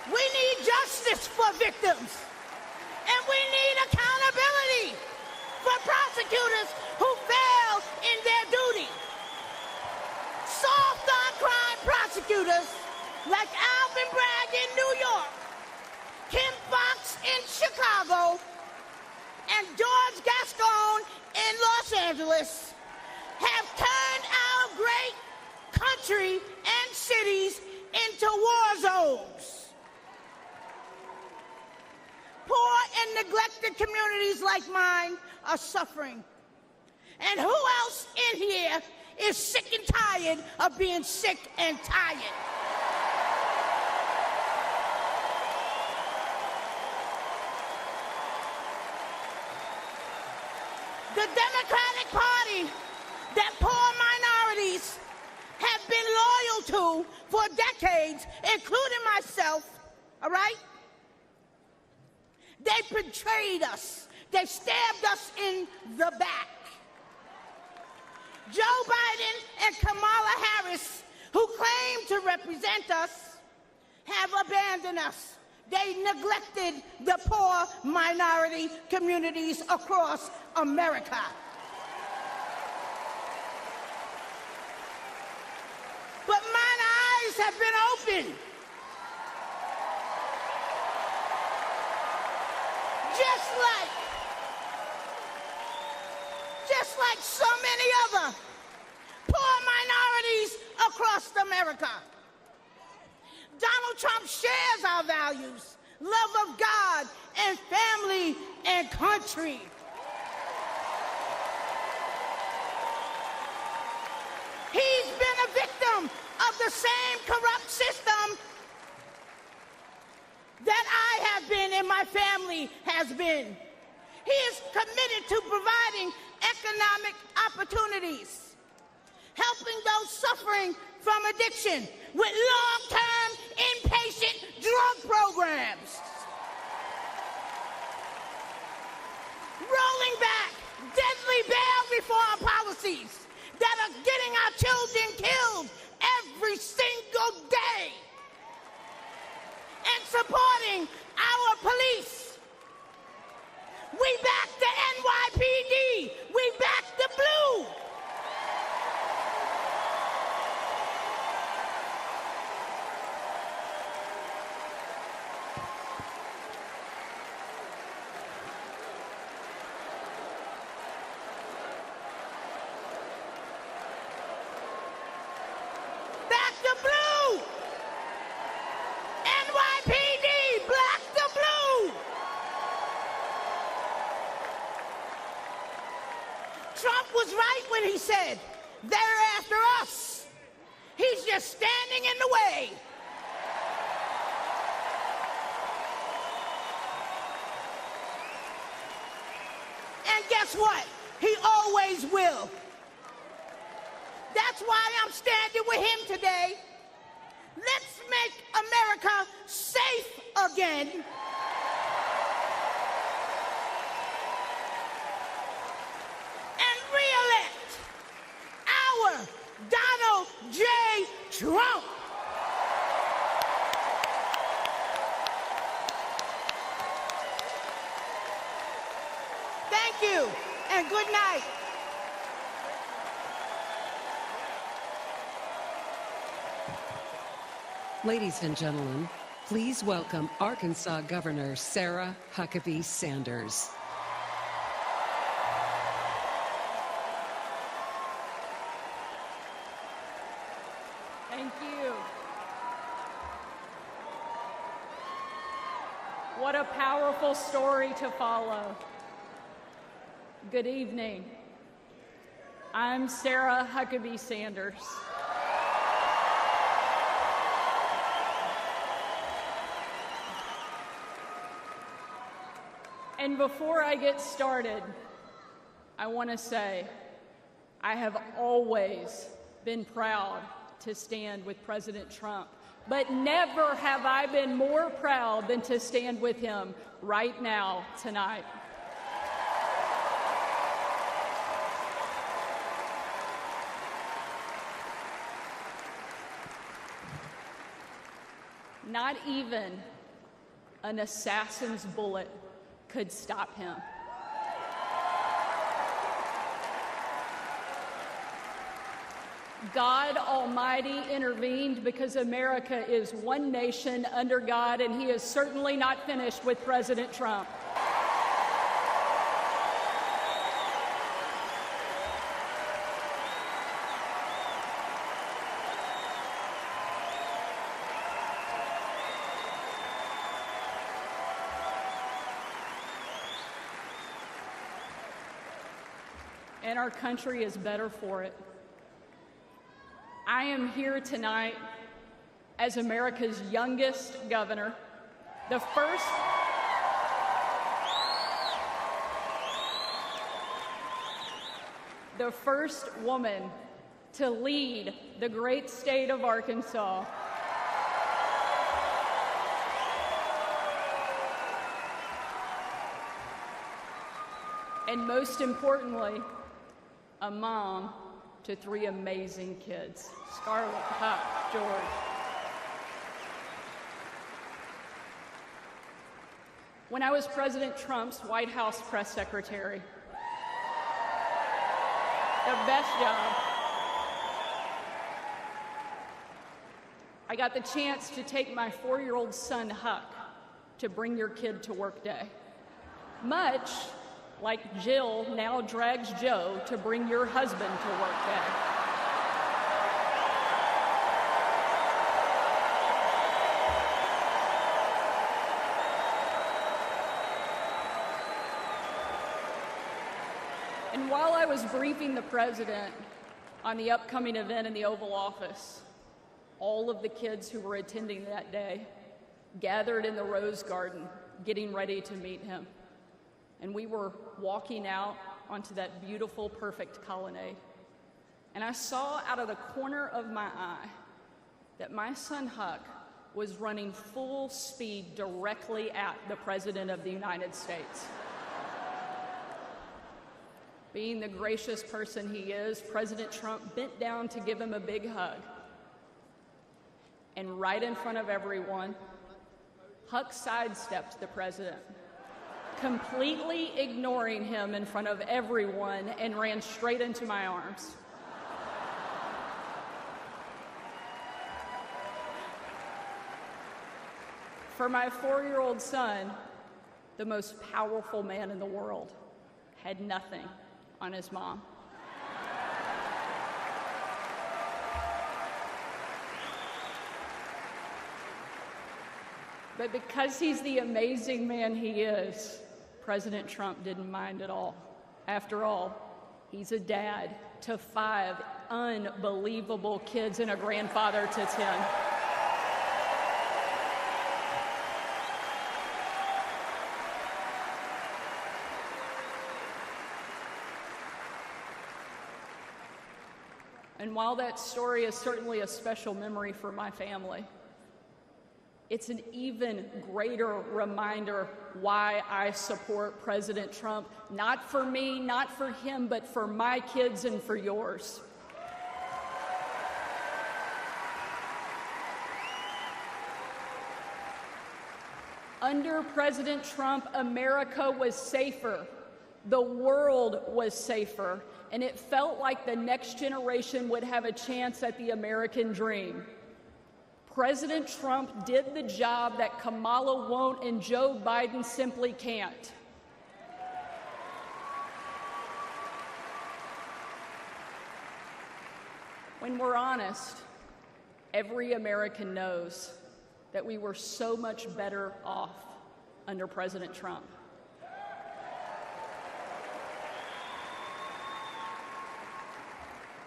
We need justice for victims, and we need accountability for prosecutors who fail in their duty. Soft on crime prosecutors like Alvin Bragg in New York, Kim Foxx in Chicago, and George Gascon in Los Angeles have turned our great country and cities into war zones. Poor and neglected communities like mine are suffering. And who else in here is sick and tired of being sick and tired? The Democratic Party that poor minorities have been loyal to for decades, including myself, all right? They betrayed us. They stabbed us in the back. Joe Biden and Kamala Harris, who claim to represent us, have abandoned us. They neglected the poor minority communities across America. But mine eyes have been opened. Just like so many other poor minorities across America. Donald Trump shares our values, love of God and family and country. He's been a victim of the same corrupt system that I have been and my family has been. He is committed to providing economic opportunities, helping those suffering from addiction with long-term inpatient drug programs, rolling back deadly bail reform policies that are getting our children killed every single day, and supporting our police. We back the NYPD. We back the blue. Back the blue. NYPD, black the blue. Trump was right when he said, they're after us. He's just standing in the way. And guess what? He always will. That's why I'm standing with him today. Let's make America safe again. Re-elect our Donald J. Trump. Thank you, and good night. Ladies and gentlemen, please welcome Arkansas Governor Sarah Huckabee Sanders. Thank you. What a powerful story to follow. Good evening. I'm Sarah Huckabee Sanders. And before I get started, I want to say I have always been proud to stand with President Trump, but never have I been more proud than to stand with him right now, tonight. Not even an assassin's bullet could stop him. God Almighty intervened because America is one nation under God, and He is certainly not finished with President Trump. And our country is better for it. I am here tonight as America's youngest governor, the first woman to lead the great state of Arkansas. And most importantly, a mom to 3 amazing kids, Scarlett, Huck, George. When I was President Trump's White House press secretary, the best job, I got the chance to take my 4-year-old son, Huck, to Bring Your Kid to Work Day. Much like Jill now drags Joe to bring your husband to work day. And while I was briefing the president on the upcoming event in the Oval Office, all of the kids who were attending that day gathered in the Rose Garden, getting ready to meet him. And we were walking out onto that beautiful, perfect colonnade. And I saw out of the corner of my eye that my son Huck was running full speed directly at the President of the United States. Being the gracious person he is, President Trump bent down to give him a big hug. And right in front of everyone, Huck sidestepped the president, completely ignoring him in front of everyone, and ran straight into my arms. For my 4-year-old son, the most powerful man in the world had nothing on his mom. But because he's the amazing man he is, President Trump didn't mind at all. After all, he's a dad to 5 unbelievable kids and a grandfather to 10. And while that story is certainly a special memory for my family, it's an even greater reminder why I support President Trump, not for me, not for him, but for my kids and for yours. Under President Trump, America was safer, the world was safer, and it felt like the next generation would have a chance at the American dream. President Trump did the job that Kamala won't and Joe Biden simply can't. When we're honest, every American knows that we were so much better off under President Trump.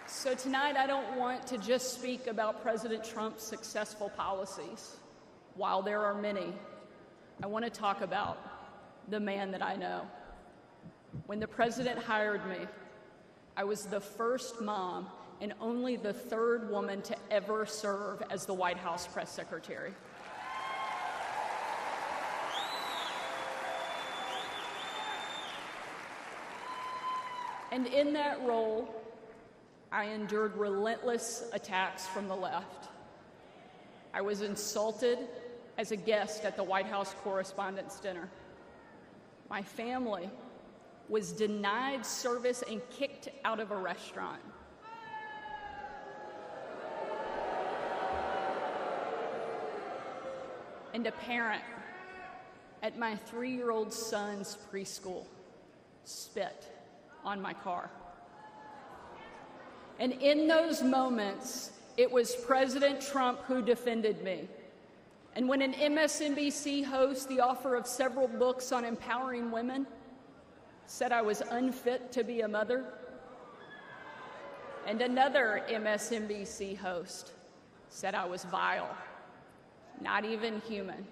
So tonight, I don't want to just speak about President Trump's successful policies. While there are many, I want to talk about the man that I know. When the president hired me, I was the first mom and only the third woman to ever serve as the White House press secretary. And in that role, I endured relentless attacks from the left. I was insulted as a guest at the White House Correspondents' Dinner. My family was denied service and kicked out of a restaurant. And a parent at my 3-year-old son's preschool spit on my car. And in those moments, it was President Trump who defended me. And when an MSNBC host, the author of several books on empowering women, said I was unfit to be a mother, and another MSNBC host said I was vile, not even human,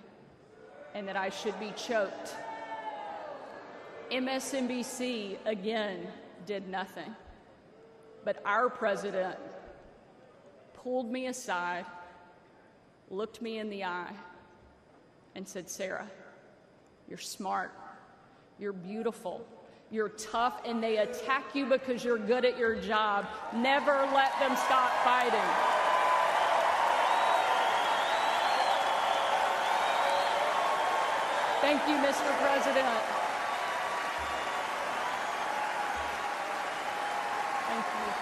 and that I should be choked, MSNBC again did nothing. But our president pulled me aside, looked me in the eye, and said, "Sarah, you're smart, you're beautiful, you're tough, and they attack you because you're good at your job. Never let them stop fighting." Thank you, Mr. President. Thank you.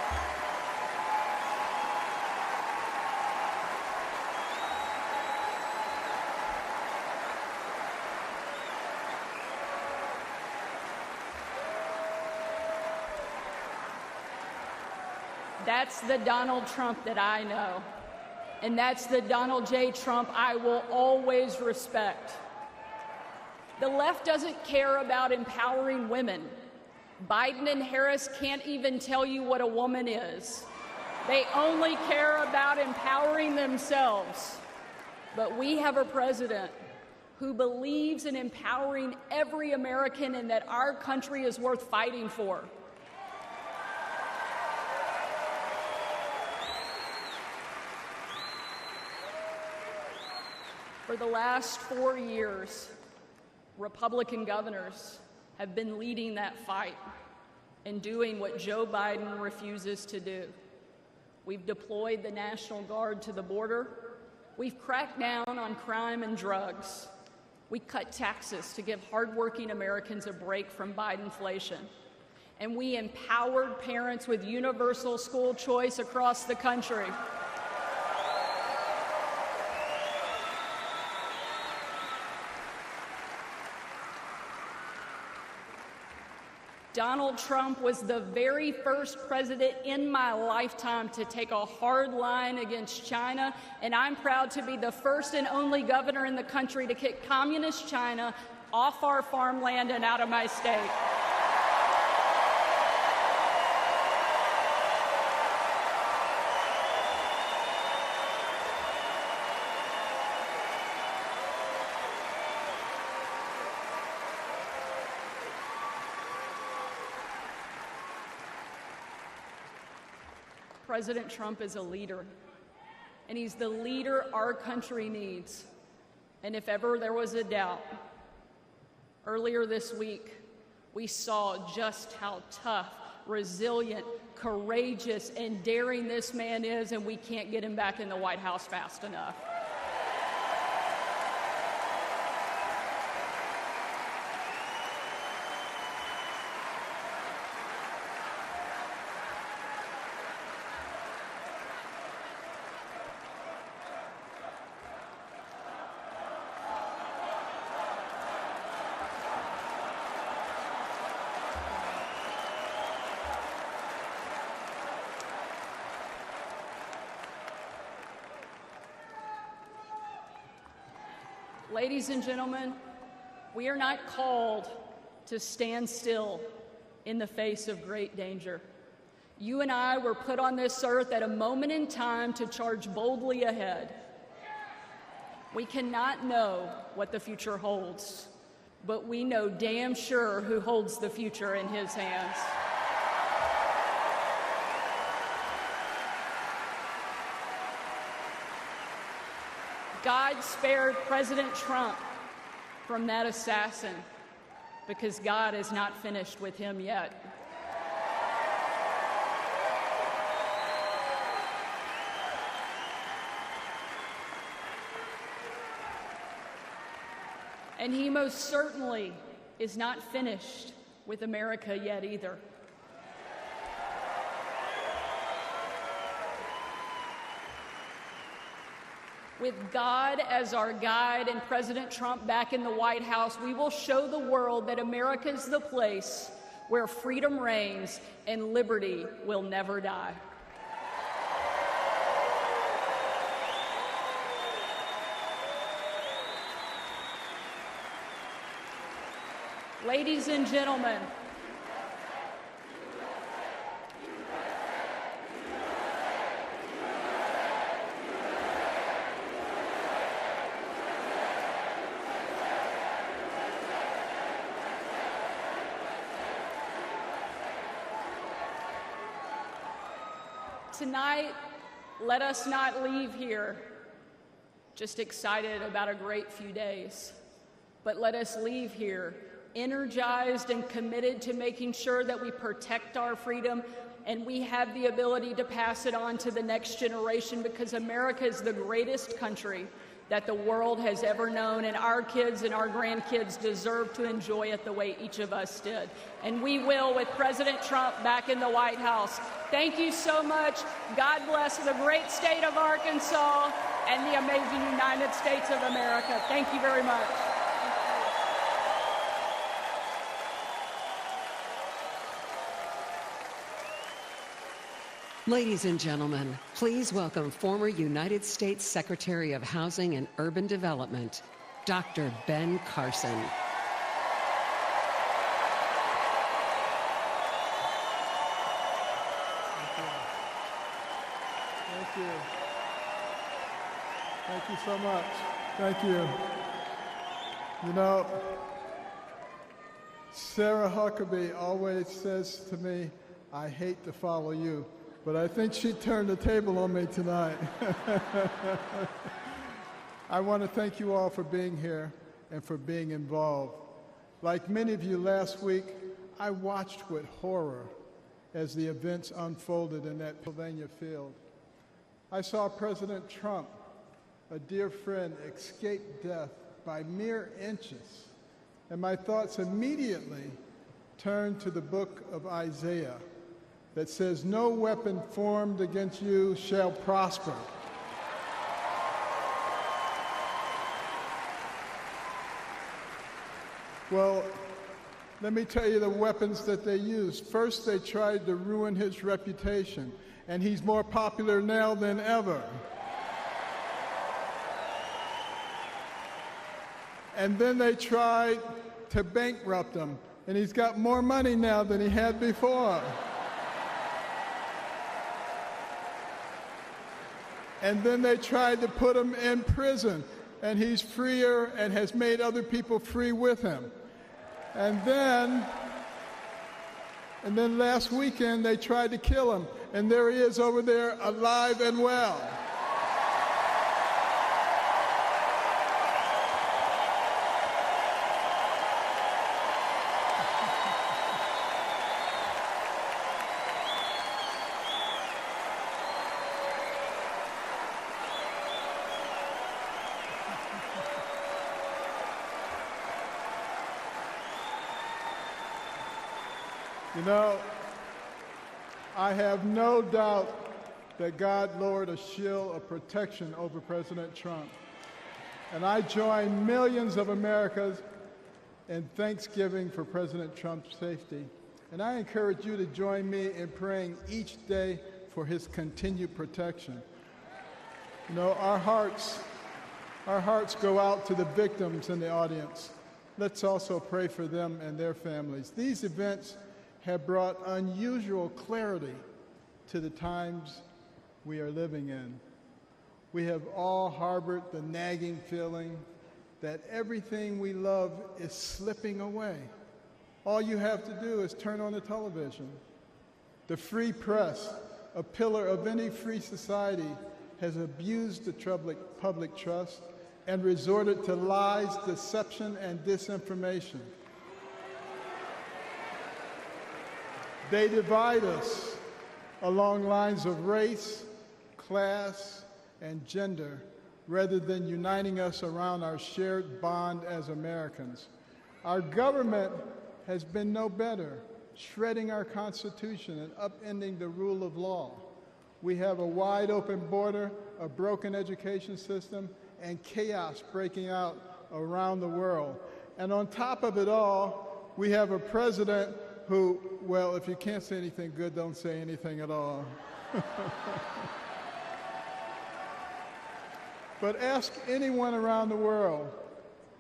That's the Donald Trump that I know. And that's the Donald J. Trump I will always respect. The left doesn't care about empowering women. Biden and Harris can't even tell you what a woman is. They only care about empowering themselves. But we have a president who believes in empowering every American and that our country is worth fighting for. For the last 4 years, Republican governors have been leading that fight and doing what Joe Biden refuses to do. We've deployed the National Guard to the border. We've cracked down on crime and drugs. We cut taxes to give hardworking Americans a break from Bidenflation. And we empowered parents with universal school choice across the country. Donald Trump was the very first president in my lifetime to take a hard line against China, and I'm proud to be the first and only governor in the country to kick communist China off our farmland and out of my state. President Trump is a leader, and he's the leader our country needs. And if ever there was a doubt, earlier this week, we saw just how tough, resilient, courageous, and daring this man is, and we can't get him back in the White House fast enough. Ladies and gentlemen, we are not called to stand still in the face of great danger. You and I were put on this earth at a moment in time to charge boldly ahead. We cannot know what the future holds, but we know damn sure who holds the future in his hands. God spared President Trump from that assassin because God is not finished with him yet. And he most certainly is not finished with America yet either. With God as our guide and President Trump back in the White House, we will show the world that America is the place where freedom reigns and liberty will never die. Ladies and gentlemen, tonight, let us not leave here just excited about a great few days, but let us leave here energized and committed to making sure that we protect our freedom and we have the ability to pass it on to the next generation, because America is the greatest country that the world has ever known, and our kids and our grandkids deserve to enjoy it the way each of us did. And we will with President Trump back in the White House. Thank you so much. God bless the great state of Arkansas and the amazing United States of America. Thank you very much. Ladies and gentlemen, please welcome former United States Secretary of Housing and Urban Development, Dr. Ben Carson. Thank you. Thank you so much. Thank you. You know, Sarah Huckabee always says to me, I hate to follow you. But I think she turned the table on me tonight. I want to thank you all for being here and for being involved. Like many of you last week, I watched with horror as the events unfolded in that Pennsylvania field. I saw President Trump, a dear friend, escape death by mere inches. And my thoughts immediately turned to the book of Isaiah, that says, no weapon formed against you shall prosper. Well, let me tell you the weapons that they used. First, they tried to ruin his reputation, and he's more popular now than ever. And then they tried to bankrupt him, and he's got more money now than he had before. And then they tried to put him in prison, and he's freer and has made other people free with him. And then last weekend they tried to kill him, and there he is over there alive and well. You know, I have no doubt that God lowered a shield of protection over President Trump. And I join millions of Americans in thanksgiving for President Trump's safety. And I encourage you to join me in praying each day for his continued protection. You know, our hearts go out to the victims in the audience. Let's also pray for them and their families. These events have brought unusual clarity to the times we are living in. We have all harbored the nagging feeling that everything we love is slipping away. All you have to do is turn on the television. The free press, a pillar of any free society, has abused the public trust and resorted to lies, deception, and disinformation. They divide us along lines of race, class, and gender, rather than uniting us around our shared bond as Americans. Our government has been no better, shredding our Constitution and upending the rule of law. We have a wide open border, a broken education system, and chaos breaking out around the world. And on top of it all, we have a president who, well, if you can't say anything good, don't say anything at all. But ask anyone around the world,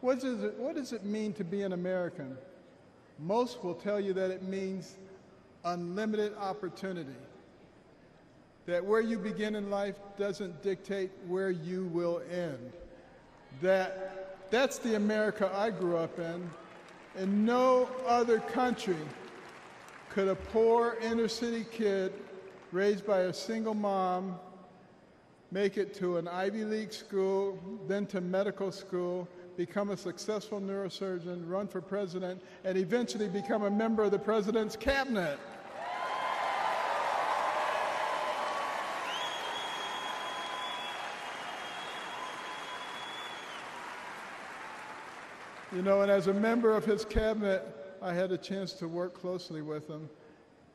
what does it mean to be an American? Most will tell you that it means unlimited opportunity. That where you begin in life doesn't dictate where you will end. That's the America I grew up in. In no other country could a poor inner city kid raised by a single mom make it to an Ivy League school, then to medical school, become a successful neurosurgeon, run for president, and eventually become a member of the president's cabinet. You know, and as a member of his cabinet, I had a chance to work closely with him.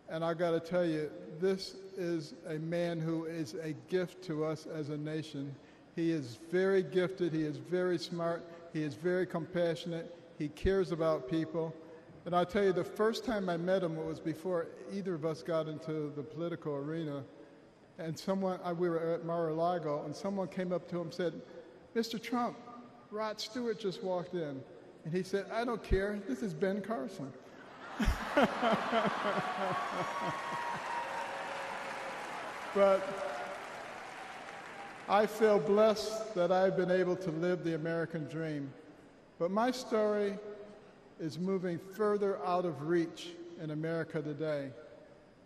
And I got to tell you, this is a man who is a gift to us as a nation. He is very gifted. He is very smart. He is very compassionate. He cares about people. And I'll tell you, the first time I met him was before either of us got into the political arena. And we were at Mar-a-Lago, and someone came up to him and said, "Mr. Trump, Rod Stewart just walked in." And he said, "I don't care. This is Ben Carson." But I feel blessed that I've been able to live the American dream. But my story is moving further out of reach in America today.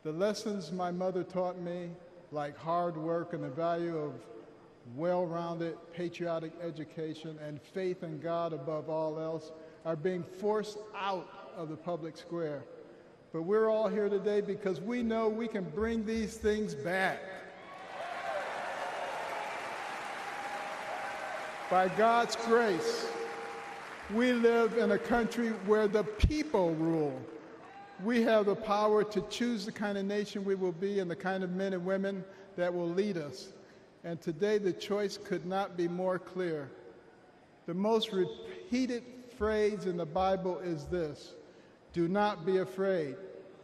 The lessons my mother taught me, like hard work and the value of well-rounded patriotic education and faith in God above all else, are being forced out of the public square. But we're all here today because we know we can bring these things back. By God's grace, we live in a country where the people rule. We have the power to choose the kind of nation we will be and the kind of men and women that will lead us. And today the choice could not be more clear. The most repeated phrase in the Bible is this: "Do not be afraid,"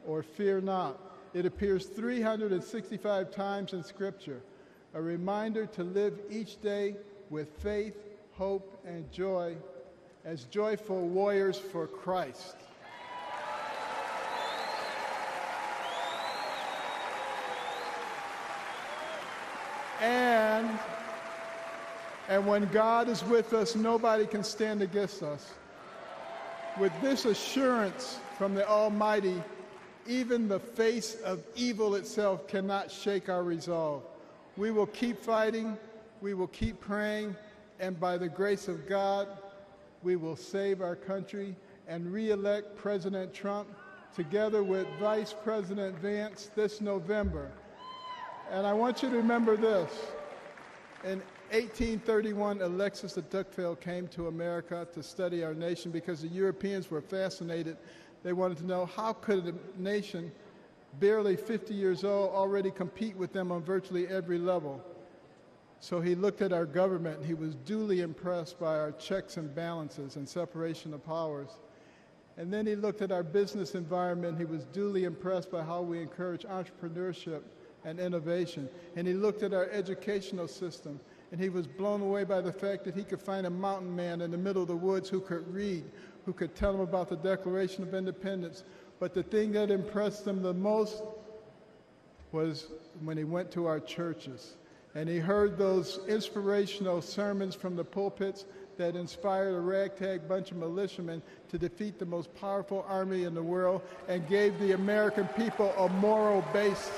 or "fear not." It appears 365 times in Scripture, a reminder to live each day with faith, hope, and joy as joyful warriors for Christ. And when God is with us, nobody can stand against us. With this assurance from the Almighty, even the face of evil itself cannot shake our resolve. We will keep fighting, we will keep praying, and by the grace of God, we will save our country and re-elect President Trump together with Vice President Vance this November. And I want you to remember this. In 1831, Alexis de Tocqueville came to America to study our nation because the Europeans were fascinated. They wanted to know, how could a nation barely 50 years old already compete with them on virtually every level? So he looked at our government, and he was duly impressed by our checks and balances and separation of powers. And then he looked at our business environment. He was duly impressed by how we encourage entrepreneurship and innovation. And he looked at our educational system, and he was blown away by the fact that he could find a mountain man in the middle of the woods who could read, who could tell him about the Declaration of Independence. But the thing that impressed him the most was when he went to our churches and he heard those inspirational sermons from the pulpits that inspired a ragtag bunch of militiamen to defeat the most powerful army in the world and gave the American people a moral base.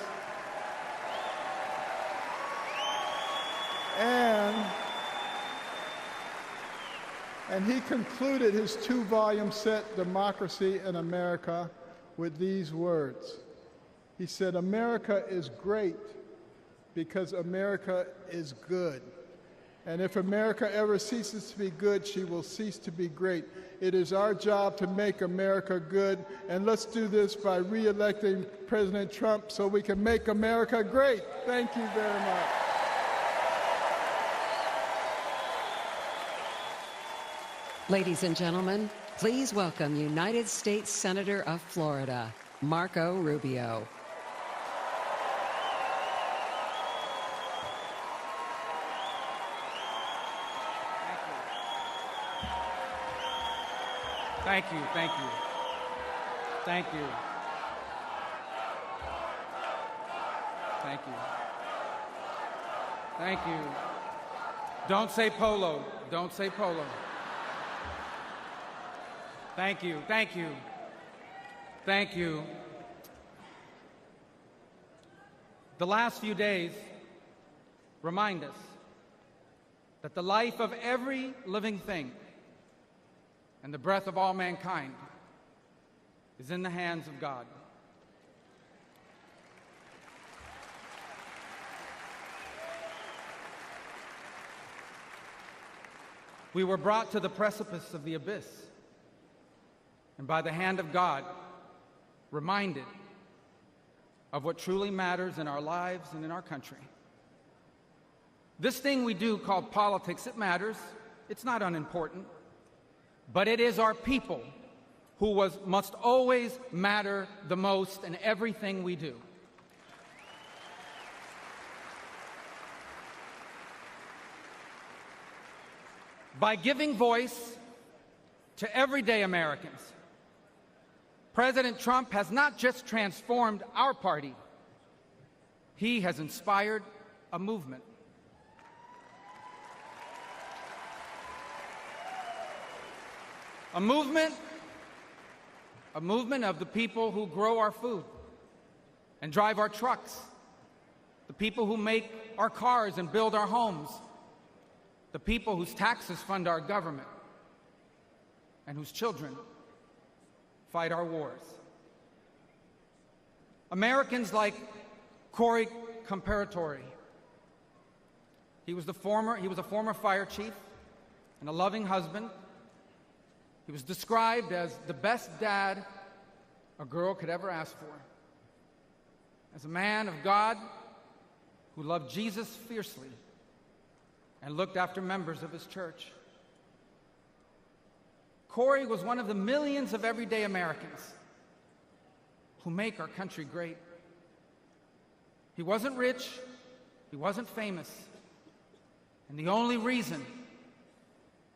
And he concluded his 2-volume set, Democracy in America, with these words. He said, "America is great because America is good. And if America ever ceases to be good, she will cease to be great. It is our job to make America good, and let's do this by re-electing President Trump so we can make America great." Thank you very much. Ladies and gentlemen, please welcome United States Senator of Florida, Marco Rubio. Thank you, thank you. Thank you. Thank you. Thank you. Don't say polo. Don't say polo. Thank you, thank you. Thank you. The last few days remind us that the life of every living thing and the breath of all mankind is in the hands of God. We were brought to the precipice of the abyss, and by the hand of God, reminded of what truly matters in our lives and in our country. This thing we do called politics, it matters. It's not unimportant. But it is our people who must always matter the most in everything we do. By giving voice to everyday Americans, President Trump has not just transformed our party, he has inspired a movement. A movement of the people who grow our food and drive our trucks, the people who make our cars and build our homes, the people whose taxes fund our government, and whose children fight our wars. Americans like Corey Comparatori. He was a former fire chief and a loving husband. He was described as the best dad a girl could ever ask for. As a man of God who loved Jesus fiercely and looked after members of his church. Corey was one of the millions of everyday Americans who make our country great. He wasn't rich, he wasn't famous, and the only reason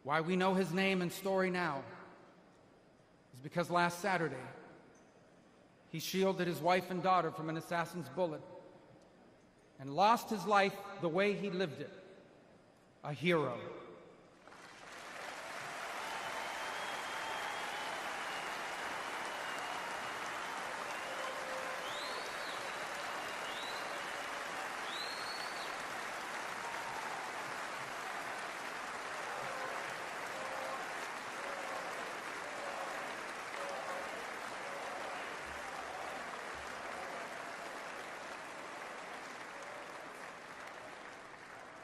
why we know his name and story now is because last Saturday, he shielded his wife and daughter from an assassin's bullet and lost his life the way he lived it, a hero.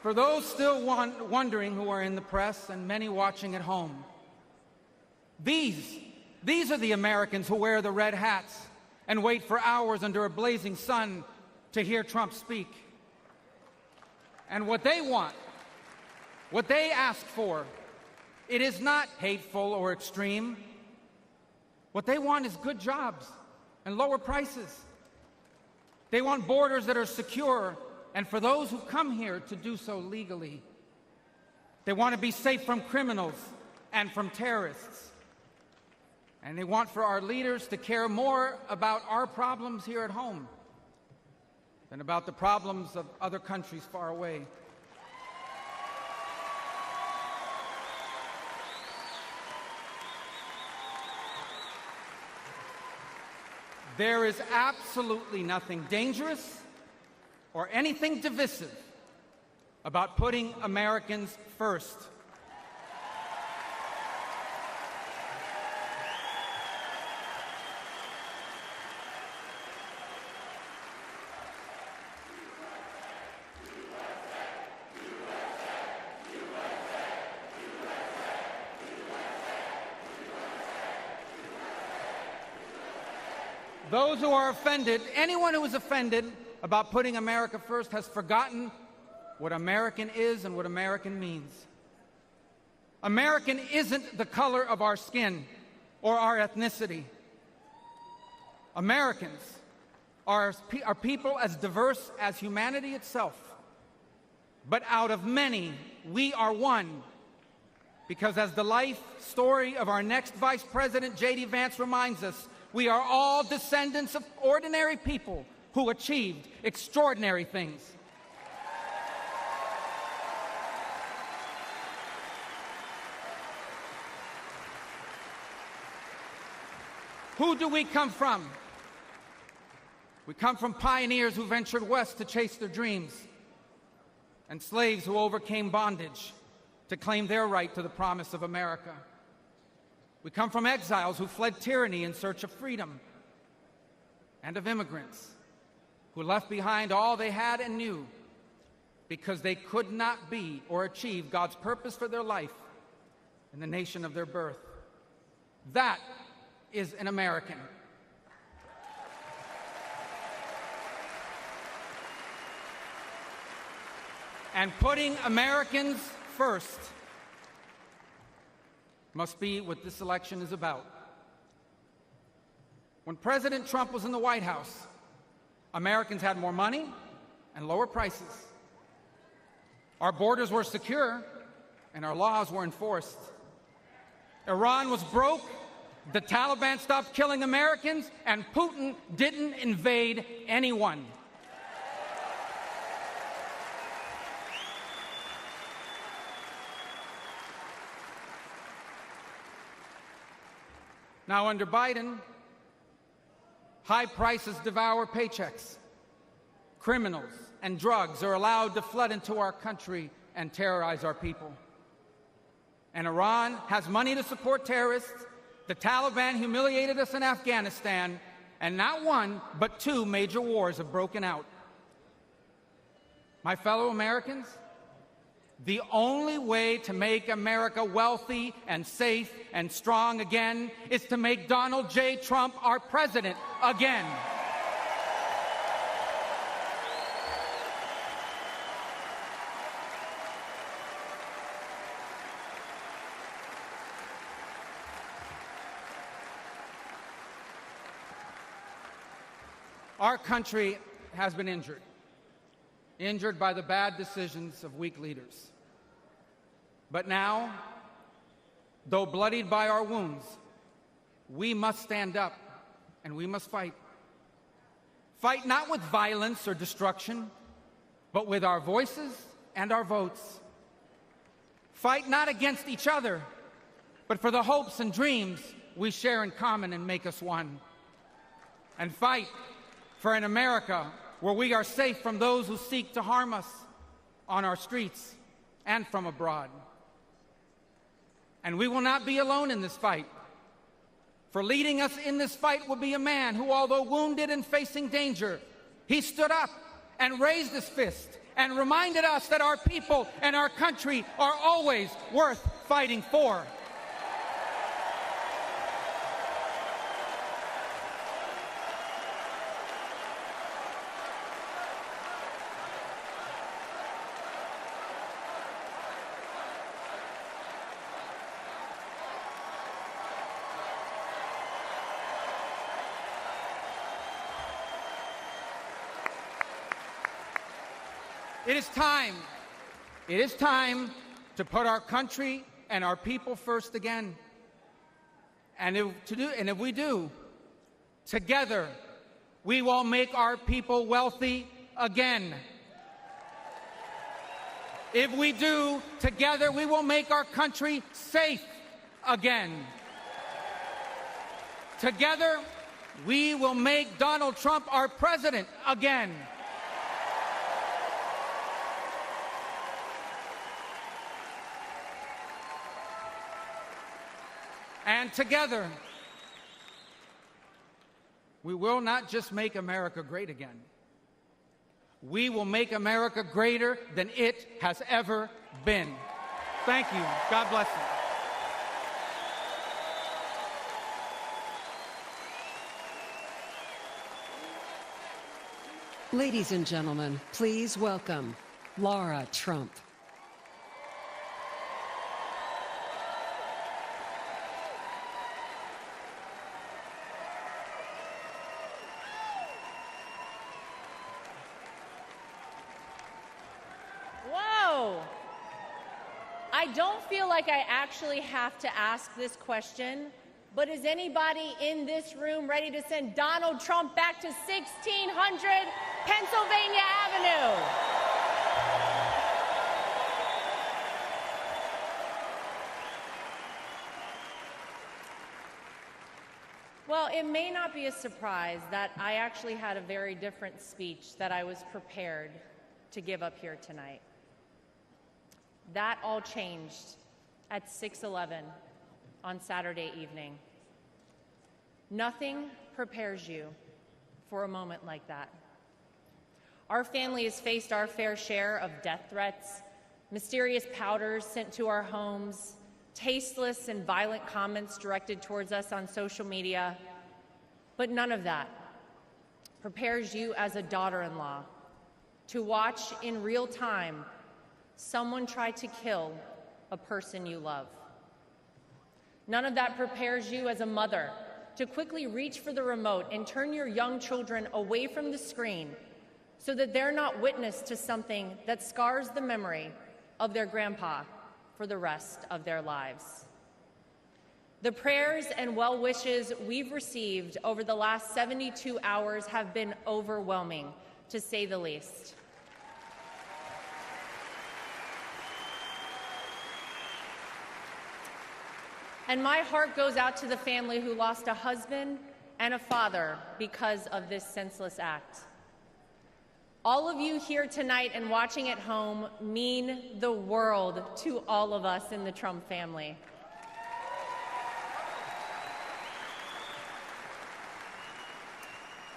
For those still wondering who are in the press and many watching at home, these are the Americans who wear the red hats and wait for hours under a blazing sun to hear Trump speak. And what they want, what they ask for, it is not hateful or extreme. What they want is good jobs and lower prices. They want borders that are secure, and for those who come here to do so legally. They want to be safe from criminals and from terrorists. And they want for our leaders to care more about our problems here at home than about the problems of other countries far away. There is absolutely nothing dangerous or anything divisive about putting Americans first. Those who are offended, anyone who is offended about putting America first has forgotten what American is and what American means. American isn't the color of our skin or our ethnicity. Americans are people as diverse as humanity itself. But out of many, we are one. Because as the life story of our next Vice President, JD Vance, reminds us, we are all descendants of ordinary people who achieved extraordinary things. Who do we come from? We come from pioneers who ventured west to chase their dreams, and slaves who overcame bondage to claim their right to the promise of America. We come from exiles who fled tyranny in search of freedom, and of immigrants who left behind all they had and knew because they could not be or achieve God's purpose for their life in the nation of their birth. That is an American. And putting Americans first must be what this election is about. When President Trump was in the White House, Americans had more money and lower prices. Our borders were secure and our laws were enforced. Iran was broke, the Taliban stopped killing Americans, and Putin didn't invade anyone. Now, under Biden, high prices devour paychecks. Criminals and drugs are allowed to flood into our country and terrorize our people. And Iran has money to support terrorists. The Taliban humiliated us in Afghanistan, and not one, but two major wars have broken out. My fellow Americans, the only way to make America wealthy and safe and strong again is to make Donald J. Trump our president again. Our country has been injured by the bad decisions of weak leaders. But now, though bloodied by our wounds, we must stand up and we must fight. Fight not with violence or destruction, but with our voices and our votes. Fight not against each other, but for the hopes and dreams we share in common and make us one. And fight for an America where we are safe from those who seek to harm us on our streets and from abroad. And we will not be alone in this fight. For leading us in this fight will be a man who, although wounded and facing danger, he stood up and raised his fist and reminded us that our people and our country are always worth fighting for. It is time to put our country and our people first again. And if we do, together, we will make our people wealthy again. If we do, together, we will make our country safe again. Together, We will make Donald Trump our president again. And together, we will not just make America great again. We will make America greater than it has ever been. Thank you. God bless you. Ladies and gentlemen, please welcome Laura Trump. Whoa! I don't feel like I actually have to ask this question, but is anybody in this room ready to send Donald Trump back to 1600 Pennsylvania Avenue? Well, it may not be a surprise that I actually had a very different speech that I was prepared to give up here tonight. That all changed at 6:11 on Saturday evening. Nothing prepares you for a moment like that. Our family has faced our fair share of death threats, mysterious powders sent to our homes, tasteless and violent comments directed towards us on social media, but none of that prepares you as a daughter-in-law to watch in real time someone try to kill a person you love. None of that prepares you as a mother to quickly reach for the remote and turn your young children away from the screen so that they're not witness to something that scars the memory of their grandpa for the rest of their lives. The prayers and well wishes we've received over the last 72 hours have been overwhelming, to say the least. And my heart goes out to the family who lost a husband and a father because of this senseless act. All of you here tonight and watching at home mean the world to all of us in the Trump family.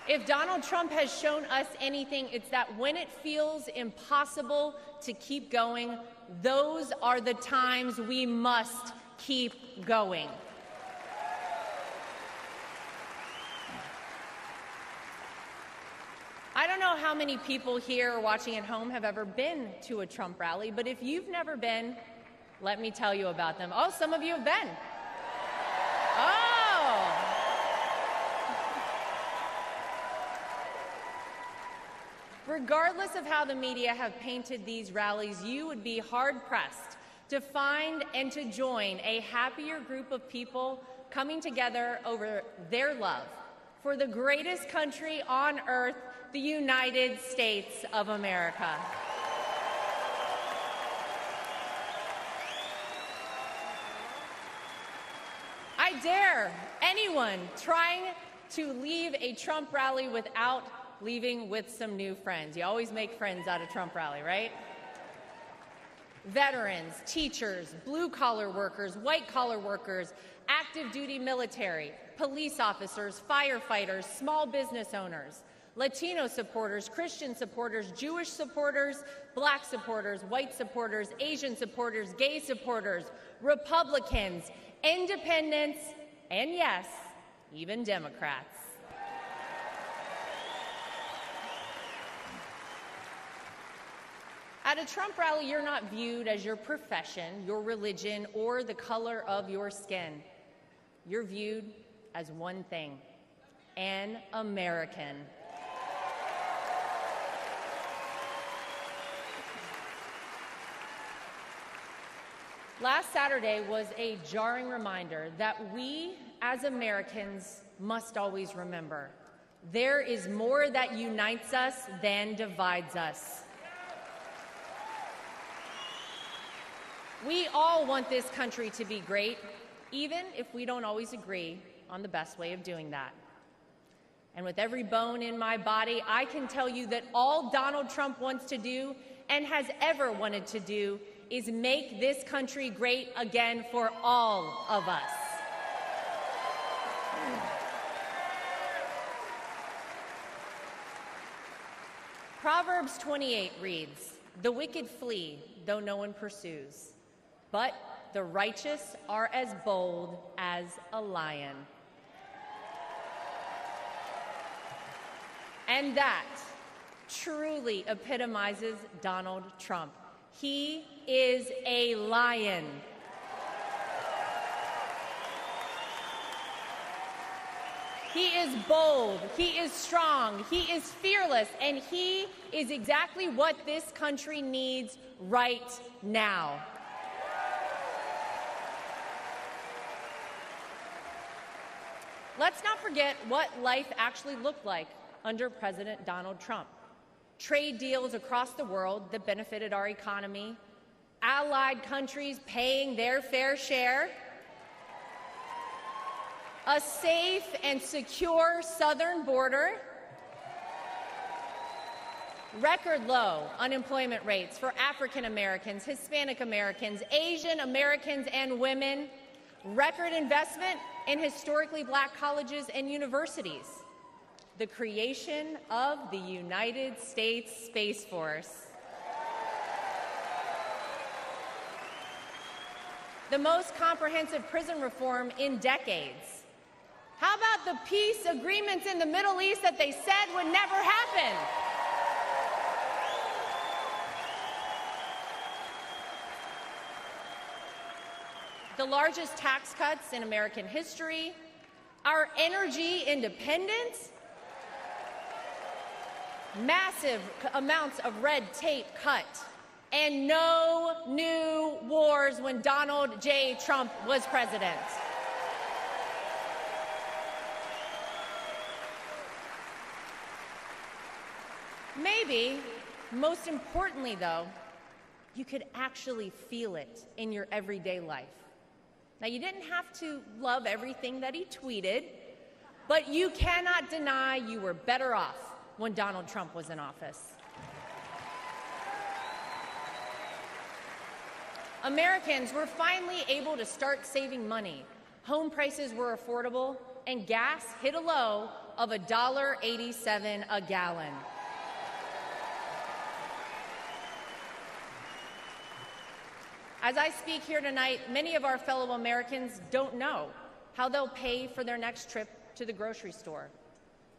If Donald Trump has shown us anything, it's that when it feels impossible to keep going, those are the times we must keep going. I don't know how many people here watching at home have ever been to a Trump rally, but if you've never been, let me tell you about them. Oh, some of you have been. Oh! Regardless of how the media have painted these rallies, you would be hard-pressed to find and to join a happier group of people coming together over their love for the greatest country on earth, the United States of America. I dare anyone trying to leave a Trump rally without leaving with some new friends. You always make friends at a Trump rally, right? Veterans, teachers, blue-collar workers, white-collar workers, active duty military, police officers, firefighters, small business owners, Latino supporters, Christian supporters, Jewish supporters, black supporters, white supporters, Asian supporters, gay supporters, Republicans, independents, and yes, even Democrats. At a Trump rally, you're not viewed as your profession, your religion, or the color of your skin. You're viewed as one thing: an American. Last Saturday was a jarring reminder that we, as Americans, must always remember there is more that unites us than divides us. We all want this country to be great, even if we don't always agree on the best way of doing that. And with every bone in my body, I can tell you that all Donald Trump wants to do and has ever wanted to do is make this country great again for all of us. Proverbs 28 reads, "The wicked flee, though no one pursues, but the righteous are as bold as a lion." And that truly epitomizes Donald Trump. He is a lion. He is bold, he is strong, he is fearless, and he is exactly what this country needs right now. Let's not forget what life actually looked like under President Donald Trump. Trade deals across the world that benefited our economy, allied countries paying their fair share, a safe and secure southern border, record low unemployment rates for African Americans, Hispanic Americans, Asian Americans, and women, record investment in historically black colleges and universities, the creation of the United States Space Force, the most comprehensive prison reform in decades. How about the peace agreements in the Middle East that they said would never happen? The largest tax cuts in American history, our energy independence, massive amounts of red tape cut, and no new wars when Donald J. Trump was president. Maybe, most importantly though, you could actually feel it in your everyday life. Now, you didn't have to love everything that he tweeted, but you cannot deny you were better off when Donald Trump was in office. Americans were finally able to start saving money. Home prices were affordable, and gas hit a low of $1.87 a gallon. As I speak here tonight, many of our fellow Americans don't know how they'll pay for their next trip to the grocery store,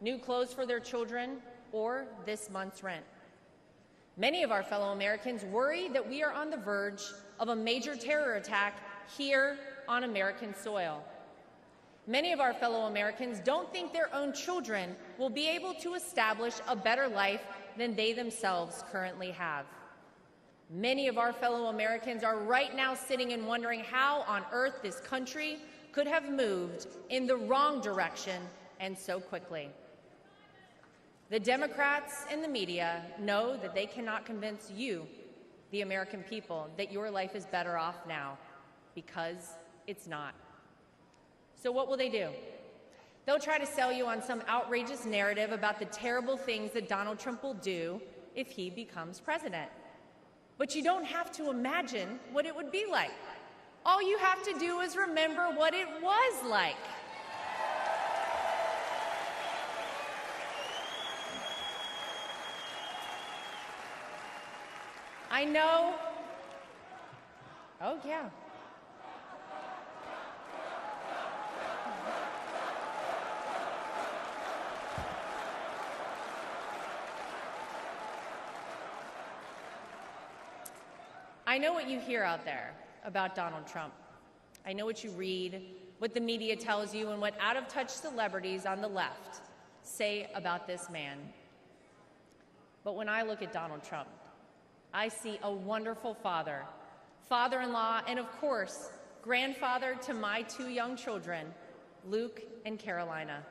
new clothes for their children, or this month's rent. Many of our fellow Americans worry that we are on the verge of a major terror attack here on American soil. Many of our fellow Americans don't think their own children will be able to establish a better life than they themselves currently have. Many of our fellow Americans are right now sitting and wondering how on earth this country could have moved in the wrong direction and so quickly. The Democrats and the media know that they cannot convince you, the American people, that your life is better off now, because it's not. So what will they do? They'll try to sell you on some outrageous narrative about the terrible things that Donald Trump will do if he becomes president. But you don't have to imagine what it would be like. All you have to do is remember what it was like. I know. Oh, yeah. I know what you hear out there about Donald Trump. I know what you read, what the media tells you, and what out-of-touch celebrities on the left say about this man. But when I look at Donald Trump, I see a wonderful father, father-in-law, and of course, grandfather to my two young children, Luke and Carolina.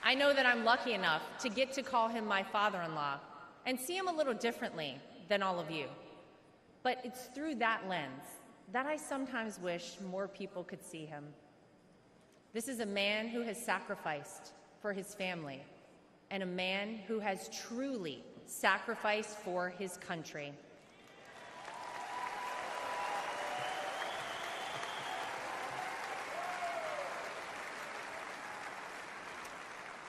I know that I'm lucky enough to get to call him my father-in-law and see him a little differently than all of you. But it's through that lens that I sometimes wish more people could see him. This is a man who has sacrificed for his family and a man who has truly sacrificed for his country.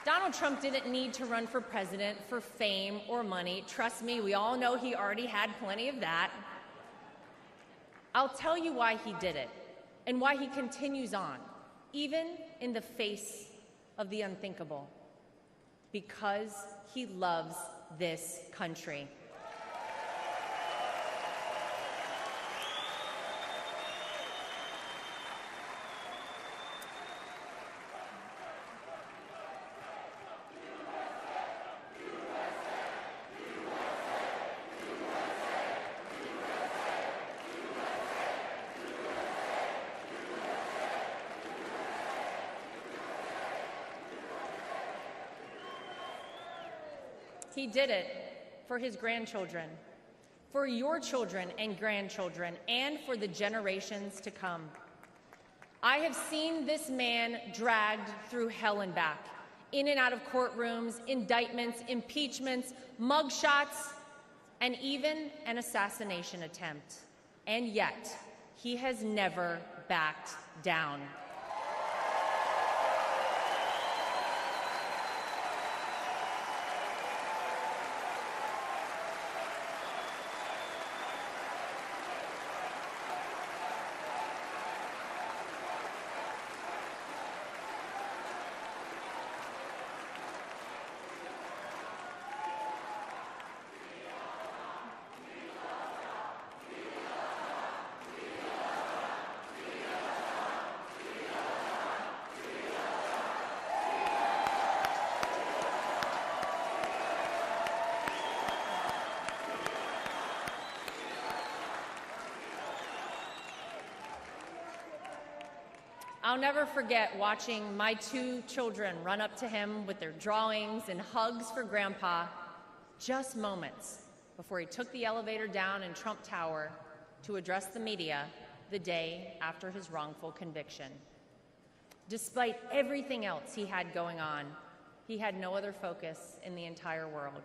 Donald Trump didn't need to run for president for fame or money. Trust me, we all know he already had plenty of that. I'll tell you why he did it and why he continues on, even in the face of the unthinkable. Because he loves this country. He did it for his grandchildren, for your children and grandchildren, and for the generations to come. I have seen this man dragged through hell and back, in and out of courtrooms, indictments, impeachments, mugshots, and even an assassination attempt. And yet, he has never backed down. I'll never forget watching my two children run up to him with their drawings and hugs for Grandpa, just moments before he took the elevator down in Trump Tower to address the media the day after his wrongful conviction. Despite everything else he had going on, he had no other focus in the entire world,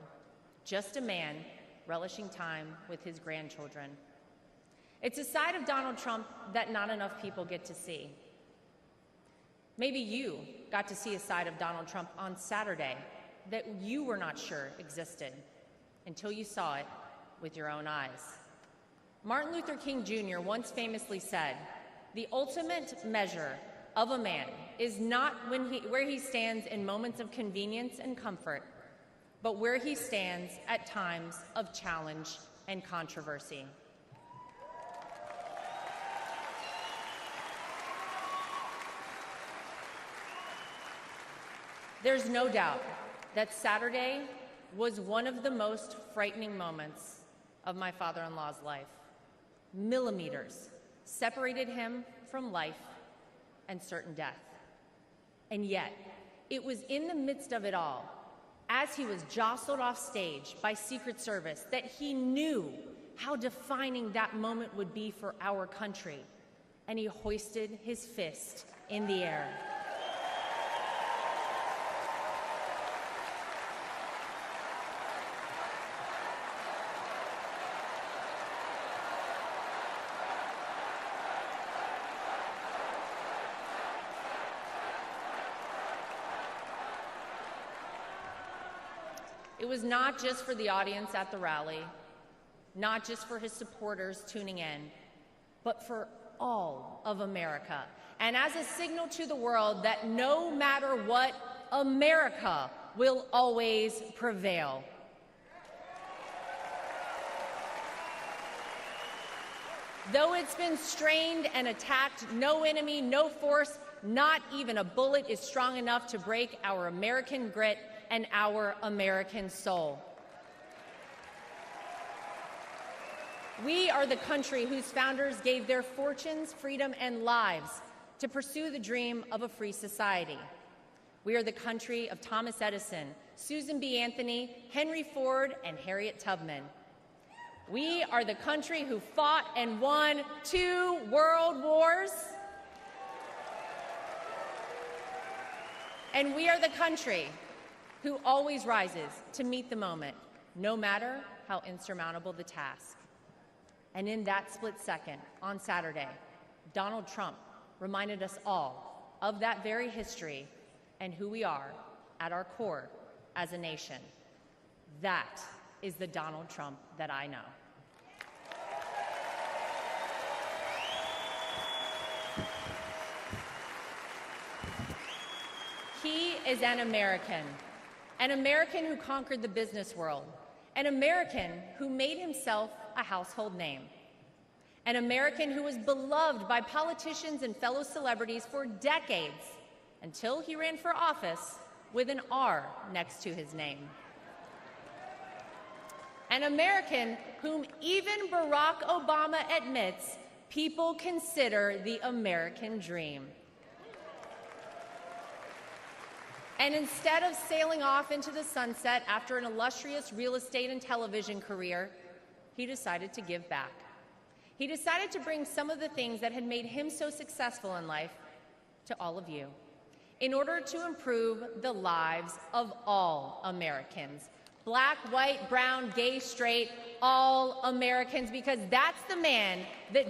just a man relishing time with his grandchildren. It's a side of Donald Trump that not enough people get to see. Maybe you got to see a side of Donald Trump on Saturday that you were not sure existed until you saw it with your own eyes. Martin Luther King Jr. once famously said, "The ultimate measure of a man is not where he stands in moments of convenience and comfort, but where he stands at times of challenge and controversy." There's no doubt that Saturday was one of the most frightening moments of my father-in-law's life. Millimeters separated him from life and certain death. And yet, it was in the midst of it all, as he was jostled off stage by Secret Service, that he knew how defining that moment would be for our country, and he hoisted his fist in the air. It was not just for the audience at the rally, not just for his supporters tuning in, but for all of America. And as a signal to the world that no matter what, America will always prevail. Though it's been strained and attacked, no enemy, no force, not even a bullet is strong enough to break our American grit and our American soul. We are the country whose founders gave their fortunes, freedom, and lives to pursue the dream of a free society. We are the country of Thomas Edison, Susan B. Anthony, Henry Ford, and Harriet Tubman. We are the country who fought and won 2 world wars. And we are the country who always rises to meet the moment, no matter how insurmountable the task. And in that split second, on Saturday, Donald Trump reminded us all of that very history and who we are at our core as a nation. That is the Donald Trump that I know. He is an American who conquered the business world, an American who made himself a household name, an American who was beloved by politicians and fellow celebrities for decades until he ran for office with an R next to his name. An American whom even Barack Obama admits people consider the American dream. And instead of sailing off into the sunset after an illustrious real estate and television career, he decided to give back. He decided to bring some of the things that had made him so successful in life to all of you in order to improve the lives of all Americans. Black, white, brown, gay, straight, all Americans, because that's the man that